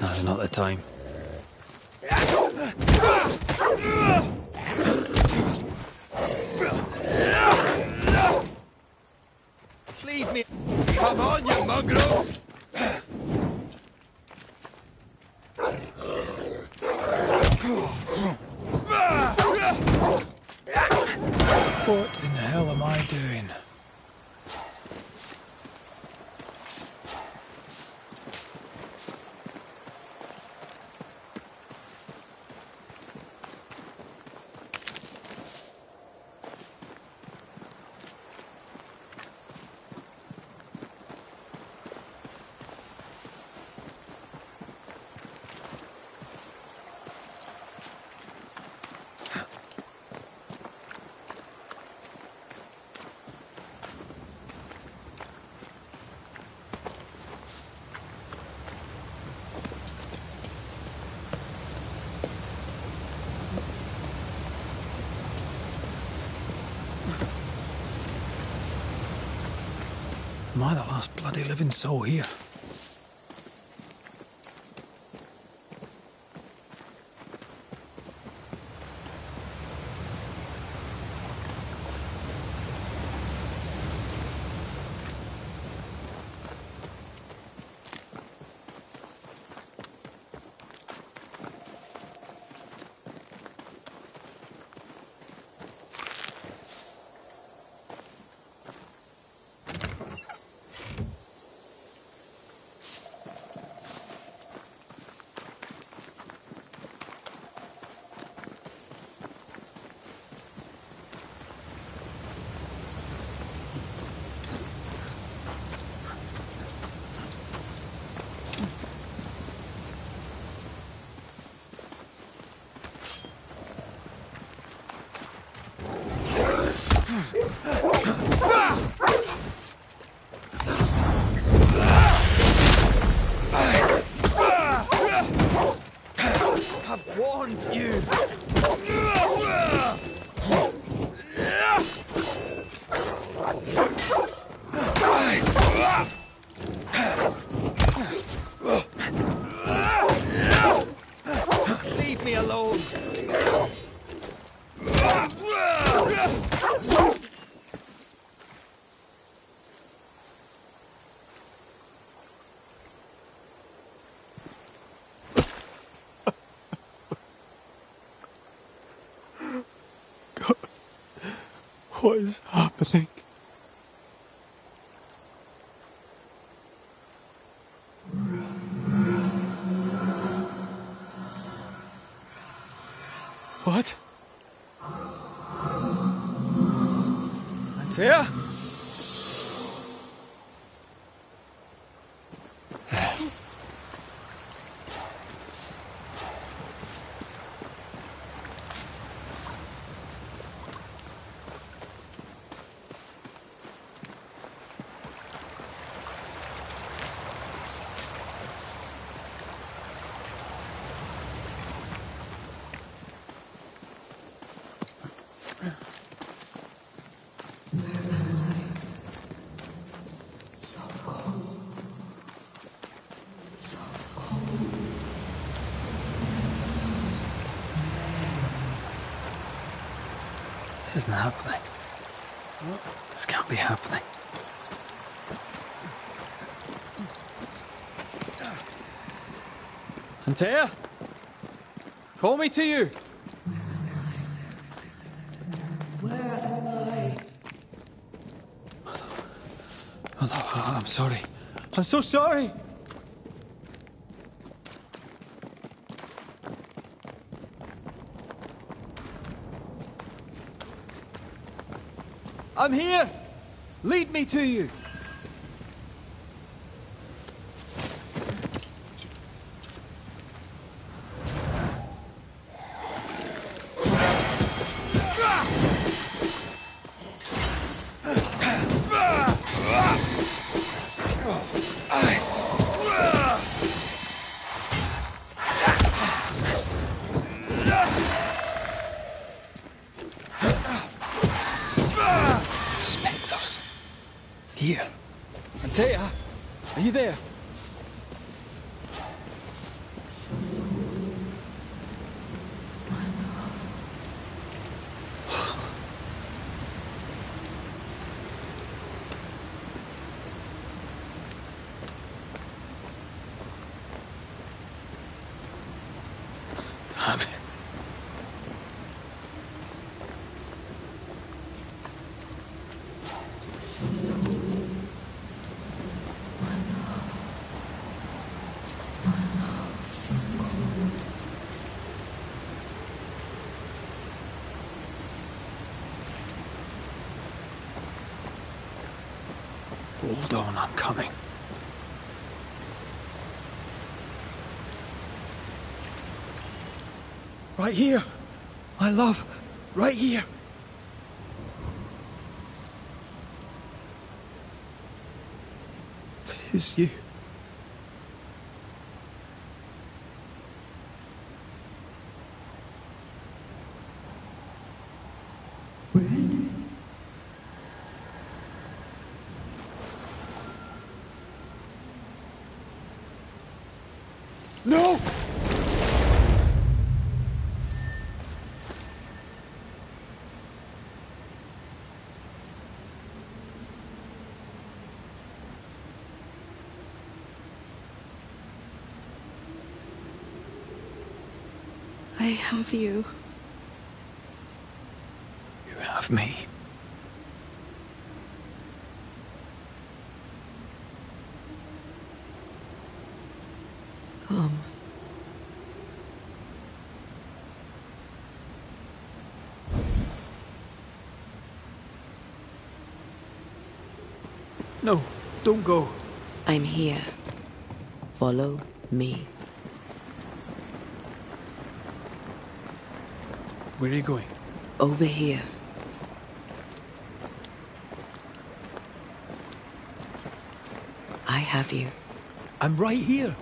Now's not the time. Leave me! Come on, you mongrels! What in the hell am I doing? Am I the last bloody living soul here? I've warned you! Leave me alone! What is happening? What? Antea? This isn't happening. This can't be happening. Antea? Call me to you! Where am I? Oh no, I'm sorry. I'm so sorry! I'm here! Lead me to you! Spectres. Here. Antea, are you there? Hold on, I'm coming. Right here, my love. Right here. Tis you. No! I have you. You have me. Come. No, don't go. I'm here. Follow me. Where are you going? Over here. I have you. I'm right here.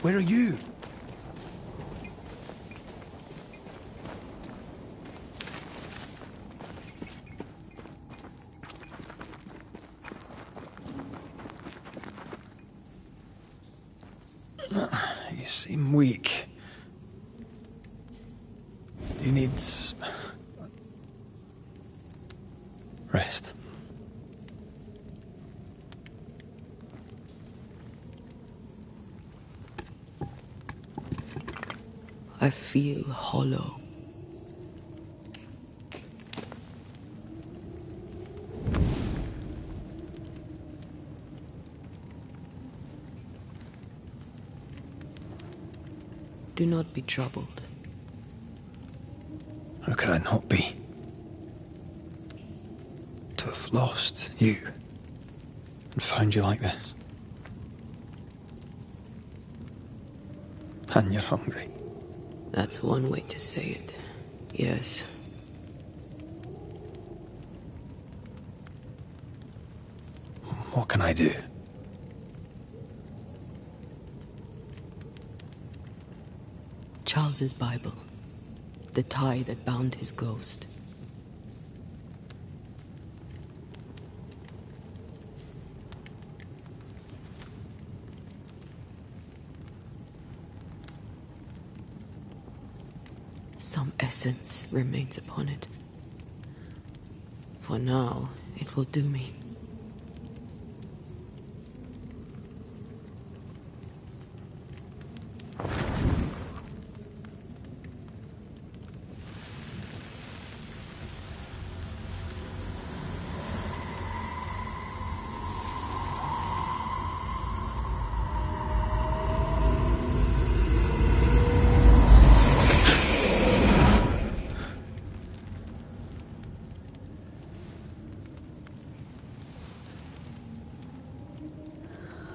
Where are you? You seem weak. You need rest. I feel hollow. Do not be troubled. How could I not be? To have lost you and found you like this. And you're hungry. That's one way to say it. Yes. What can I do? Charles's Bible. The tie that bound his ghost. Some essence remains upon it. For now, it will do me.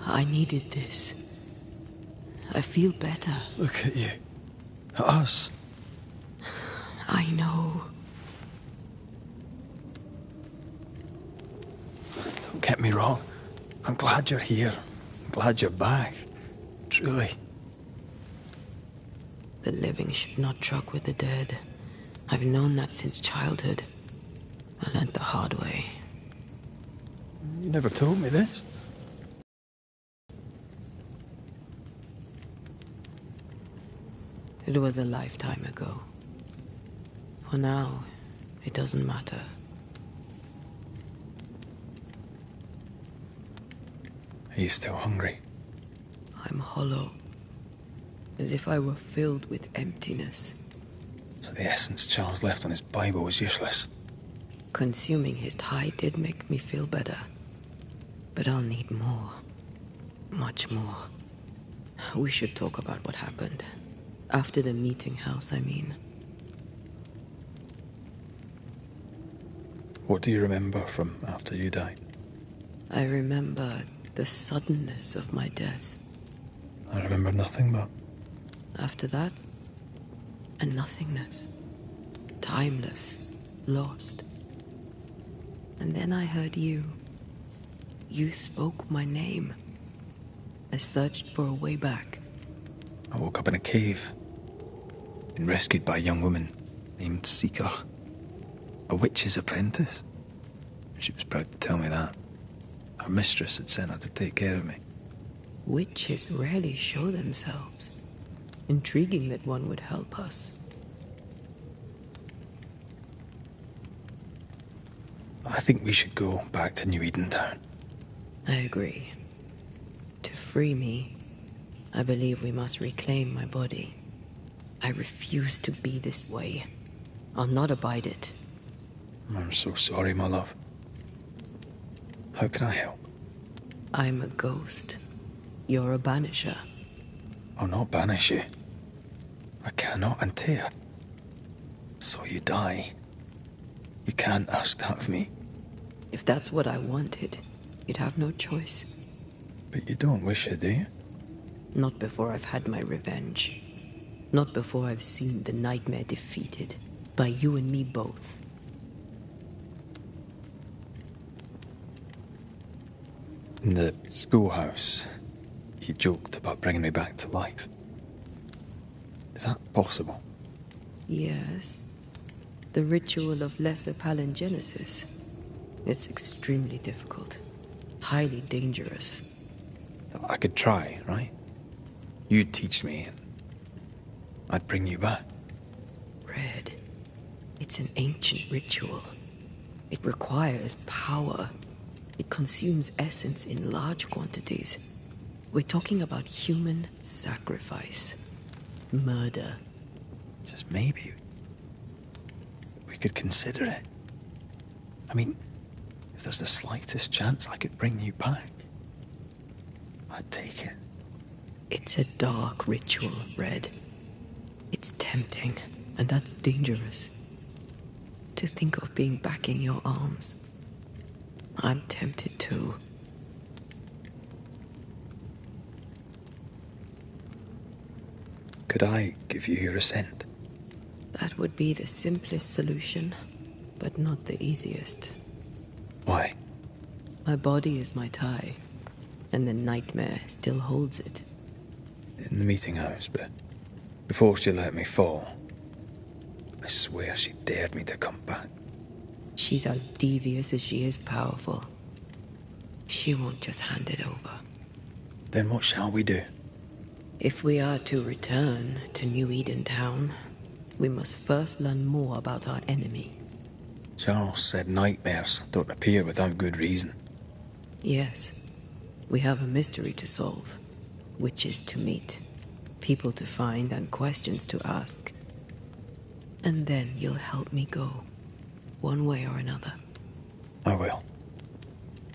I needed this. I feel better. Look at you. At us. I know. Don't get me wrong. I'm glad you're here. I'm glad you're back. Truly. The living should not truck with the dead. I've known that since childhood. I learned the hard way. You never told me this. It was a lifetime ago. For now, it doesn't matter. Are you still hungry? I'm hollow. As if I were filled with emptiness. So the essence Charles left on his Bible was useless. Consuming his tie did make me feel better. But I'll need more. Much more. We should talk about what happened. After the meeting house, I mean. What do you remember from after you died? I remember the suddenness of my death. I remember nothing but... After that, a nothingness. Timeless, lost. And then I heard you. You spoke my name. I searched for a way back. I woke up in a cave. Been rescued by a young woman named Seeker. A witch's apprentice. She was proud to tell me that. Her mistress had sent her to take care of me. Witches rarely show themselves. Intriguing that one would help us. I think we should go back to New Edentown. I agree. To free me, I believe we must reclaim my body. I refuse to be this way. I'll not abide it. I'm so sorry, my love. How can I help? I'm a ghost. You're a banisher. I'll not banish you. I cannot untear. So you die. You can't ask that of me. If that's what I wanted, you'd have no choice. But you don't wish it, do you? Not before I've had my revenge. Not before I've seen the nightmare defeated. By you and me both. In the schoolhouse, he joked about bringing me back to life. Is that possible? Yes. The ritual of lesser palingenesis. It's extremely difficult. Highly dangerous. I could try, right? You'd teach me and I'd bring you back. Red. It's an ancient ritual. It requires power. It consumes essence in large quantities. We're talking about human sacrifice. Murder. Just maybe we could consider it. I mean, if there's the slightest chance I could bring you back, I'd take it. It's a dark ritual, Red. It's tempting, and that's dangerous. To think of being back in your arms. I'm tempted too. Could I give you your assent? That would be the simplest solution, but not the easiest. Why? My body is my tie, and the nightmare still holds it. In the meeting house, but before she let me fall, I swear she dared me to come back. She's as devious as she is powerful. She won't just hand it over. Then what shall we do? If we are to return to New Edentown, we must first learn more about our enemy. Charles said nightmares don't appear without good reason. Yes, we have a mystery to solve. Witches to meet, people to find, and questions to ask. And then you'll help me go, one way or another. I will.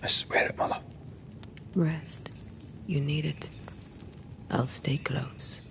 I swear it, Mother. Rest. You need it. I'll stay close.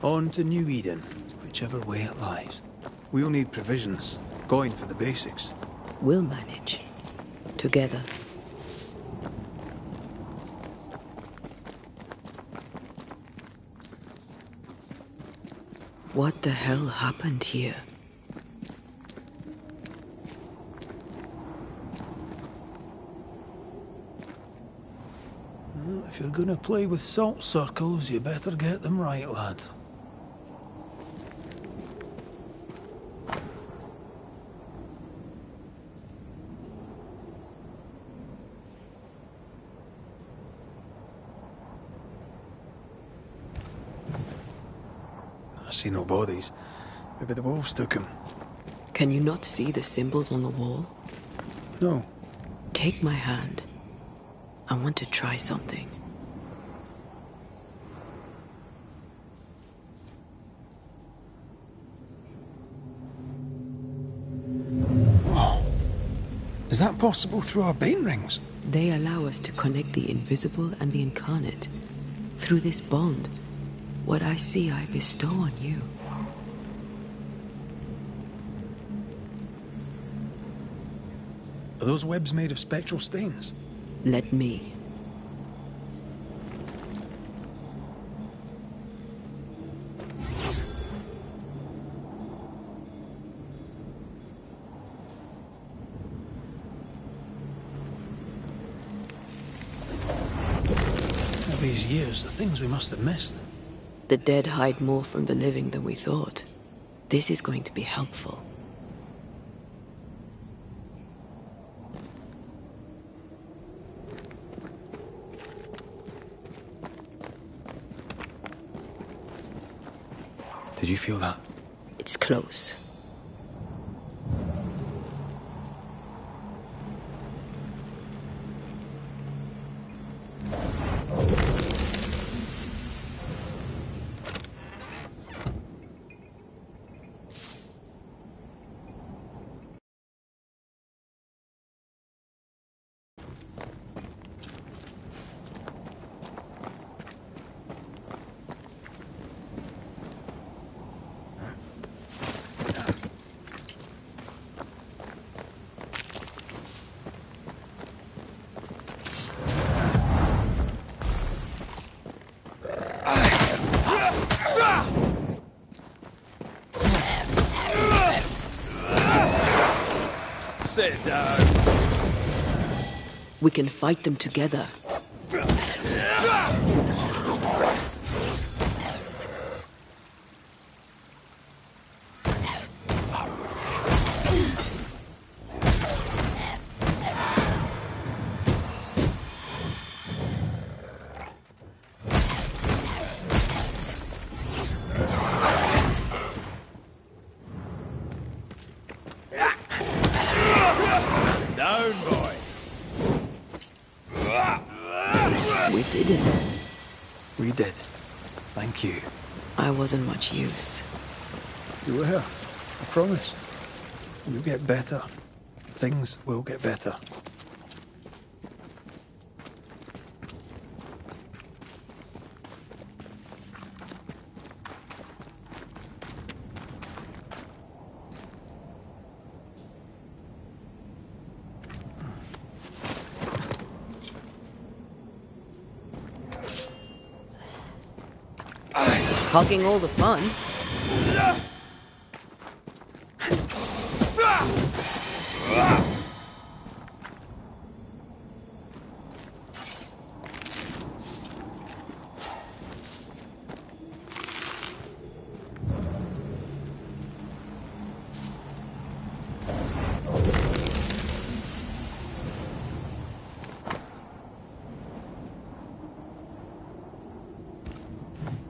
On to New Eden, whichever way it lies. We'll need provisions, going for the basics. We'll manage. Together. What the hell happened here? Well, if you're gonna play with salt circles, you better get them right, lad. I see no bodies. Maybe the wolves took him. Can you not see the symbols on the wall? No. Take my hand. I want to try something. Whoa. Is that possible through our bane rings? They allow us to connect the invisible and the incarnate. Through this bond, what I see I bestow on you. Are those webs made of spectral stains? Let me. All these years, the things we must have missed. The dead hide more from the living than we thought. This is going to be helpful. Did you feel that? It's close. Sit down. We can fight them together. Down, boy. We did it. We did. Thank you. I wasn't much use. You were. I promise. You'll get better. Things will get better. Hogging all the fun.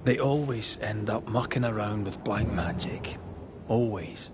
They always end up mucking around with black magic. Always.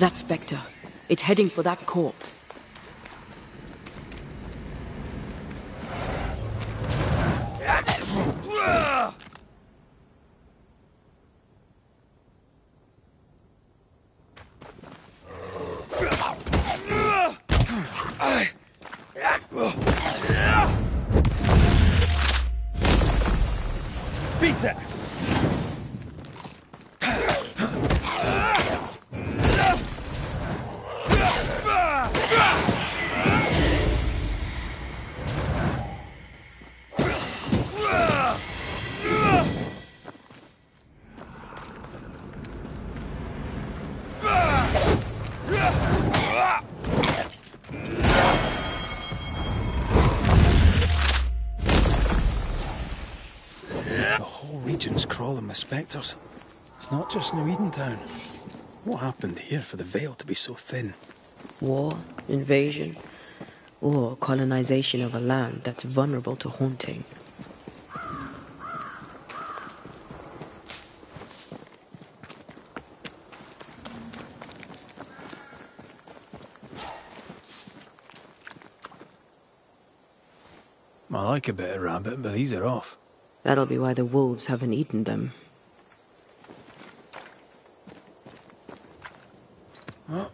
That spectre. It's heading for that corpse. Peter! The whole region's crawling with spectres. It's not just New Edentown. What happened here for the veil to be so thin? War, invasion, or colonization of a land that's vulnerable to haunting. I like a bit of rabbit, but these are off. That'll be why the wolves haven't eaten them. Oh.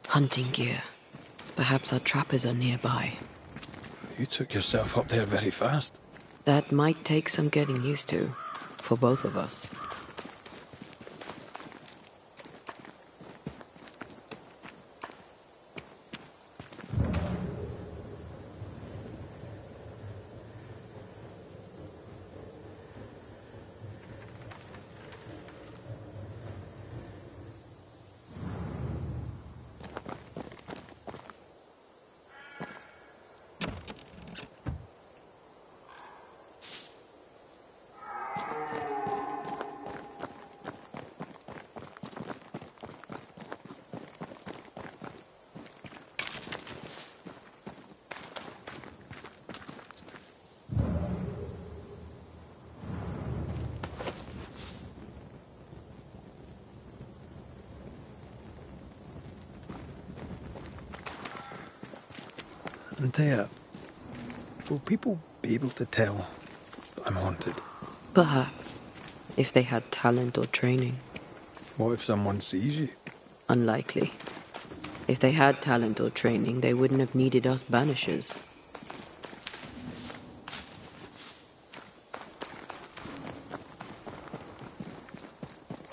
Hunting gear. Perhaps our trappers are nearby. You took yourself up there very fast. That might take some getting used to, for both of us. And will people be able to tell that I'm haunted? Perhaps, if they had talent or training. What if someone sees you? Unlikely. If they had talent or training, they wouldn't have needed us Banishers.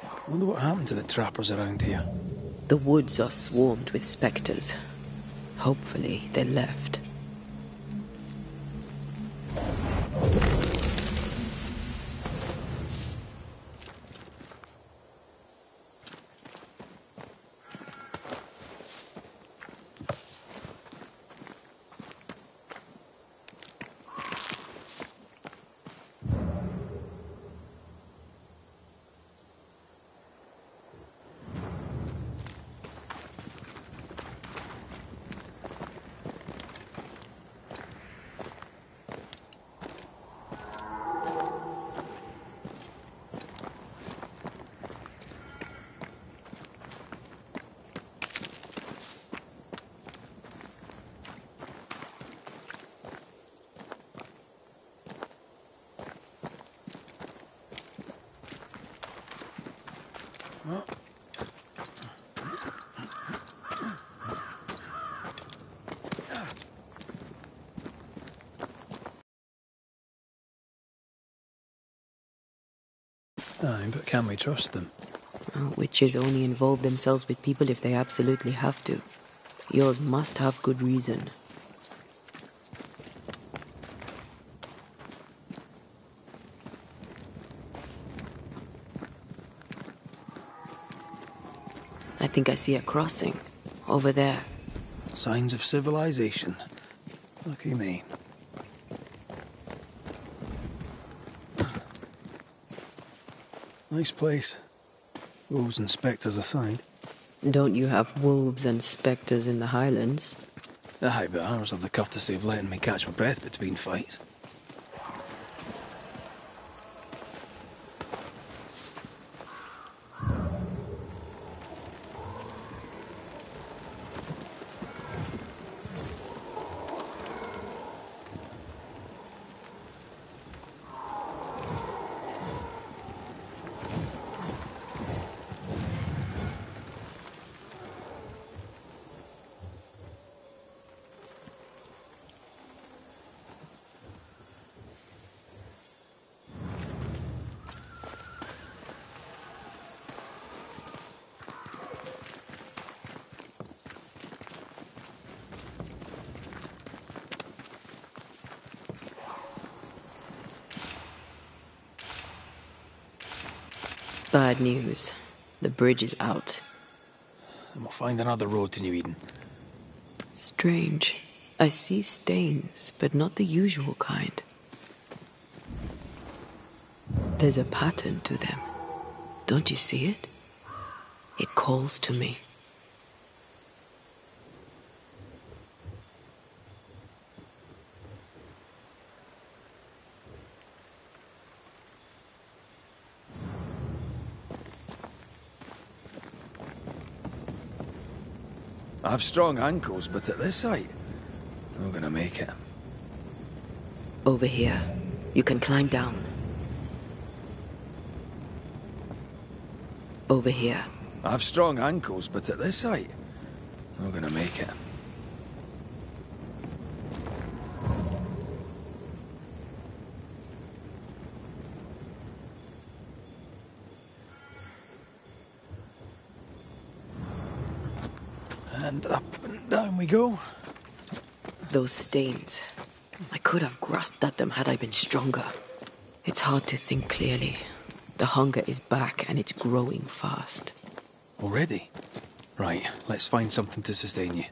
I wonder what happened to the trappers around here. The woods are swarmed with spectres. Hopefully, they left. Aye, but can we trust them? Witches only involve themselves with people if they absolutely have to. Yours must have good reason. I think I see a crossing. Over there. Signs of civilization. Lucky me. Nice place. Wolves and spectres aside. Don't you have wolves and spectres in the Highlands? Aye, but ours have the courtesy of letting me catch my breath between fights. Bad news. The bridge is out. And we'll find another road to New Eden. Strange. I see stains, but not the usual kind. There's a pattern to them. Don't you see it? It calls to me. I have strong ankles, but at this height, I'm not gonna make it. Over here. You can climb down. Over here. I have strong ankles, but at this height, I'm not gonna make it. And up and down we go. Those stains. I could have grasped at them had I been stronger. It's hard to think clearly. The hunger is back and it's growing fast. Already? Right, let's find something to sustain you.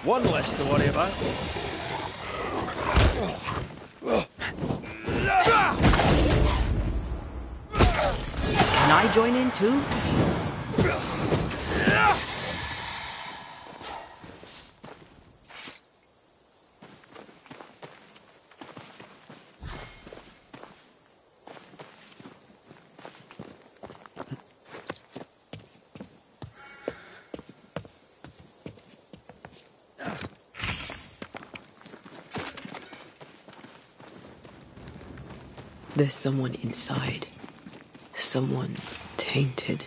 One less to worry about. Can I join in too? There's someone inside. Someone tainted.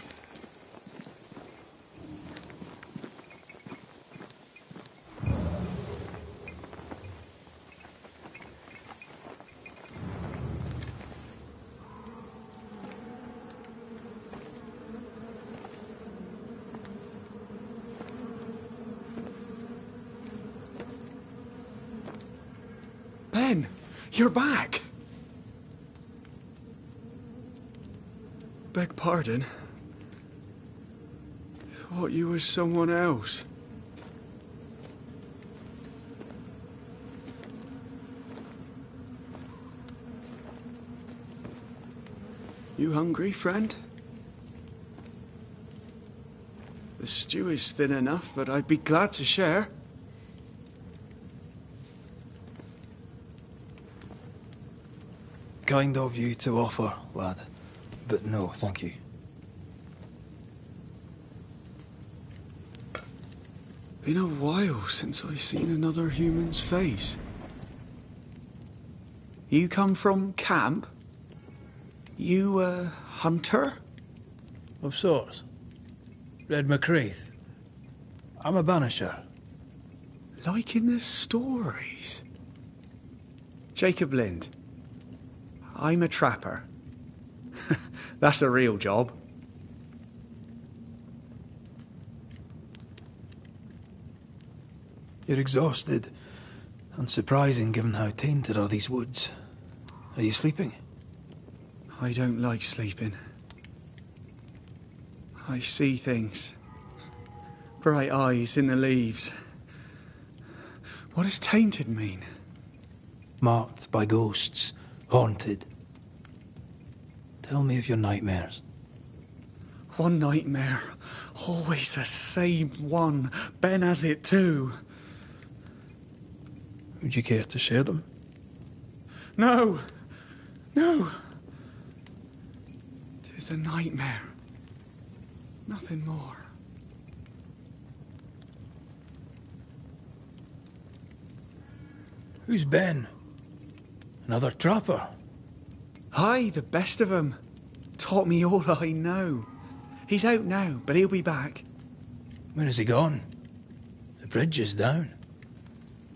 Ben, you're back. Beg pardon. Thought you was someone else. You hungry, friend? The stew is thin enough, but I'd be glad to share. Kind of you to offer, lad. But no, thank you. Been a while since I've seen another human's face. You come from camp? You a hunter? Of sorts. Red McCraith. I'm a banisher. Like in the stories. Jacob Lind. I'm a trapper. That's a real job. You're exhausted. Unsurprising given how tainted are these woods. Are you sleeping? I don't like sleeping. I see things. Bright eyes in the leaves. What does tainted mean? Marked by ghosts. Haunted. Tell me of your nightmares. One nightmare. Always the same one. Ben has it too. Would you care to share them? No! No! 'Tis a nightmare. Nothing more. Who's Ben? Another trapper? Aye, the best of 'em. Taught me all I know. He's out now, but he'll be back. When is he gone? The bridge is down.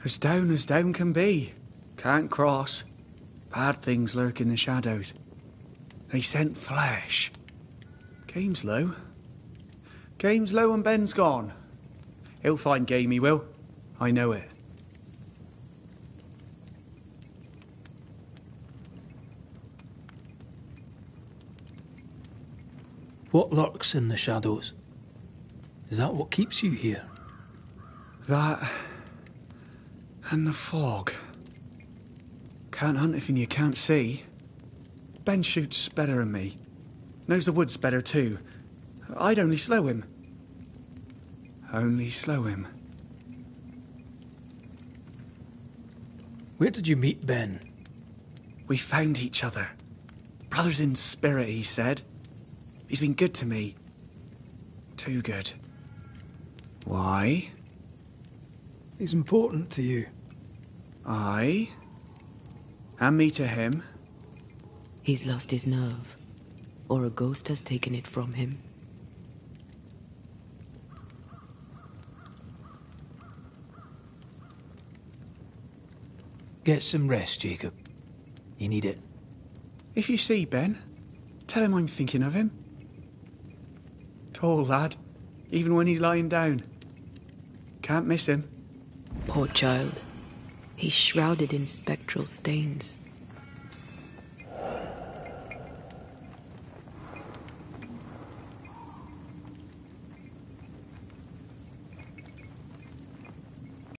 As down can be. Can't cross. Bad things lurk in the shadows. They scent flesh. Game's low. Game's low and Ben's gone. He'll find game, he will. I know it. What lurks in the shadows? Is that what keeps you here? That... and the fog. Can't hunt if you can't see. Ben shoots better than me. Knows the woods better too. I'd only slow him. Only slow him. Where did you meet Ben? We found each other. Brothers in spirit, he said. He's been good to me. Too good. Why? He's important to you. Aye. And me to him. He's lost his nerve, or a ghost has taken it from him. Get some rest, Jacob. You need it. If you see Ben, tell him I'm thinking of him. Tall lad, even when he's lying down. Can't miss him. Poor child. He's shrouded in spectral stains.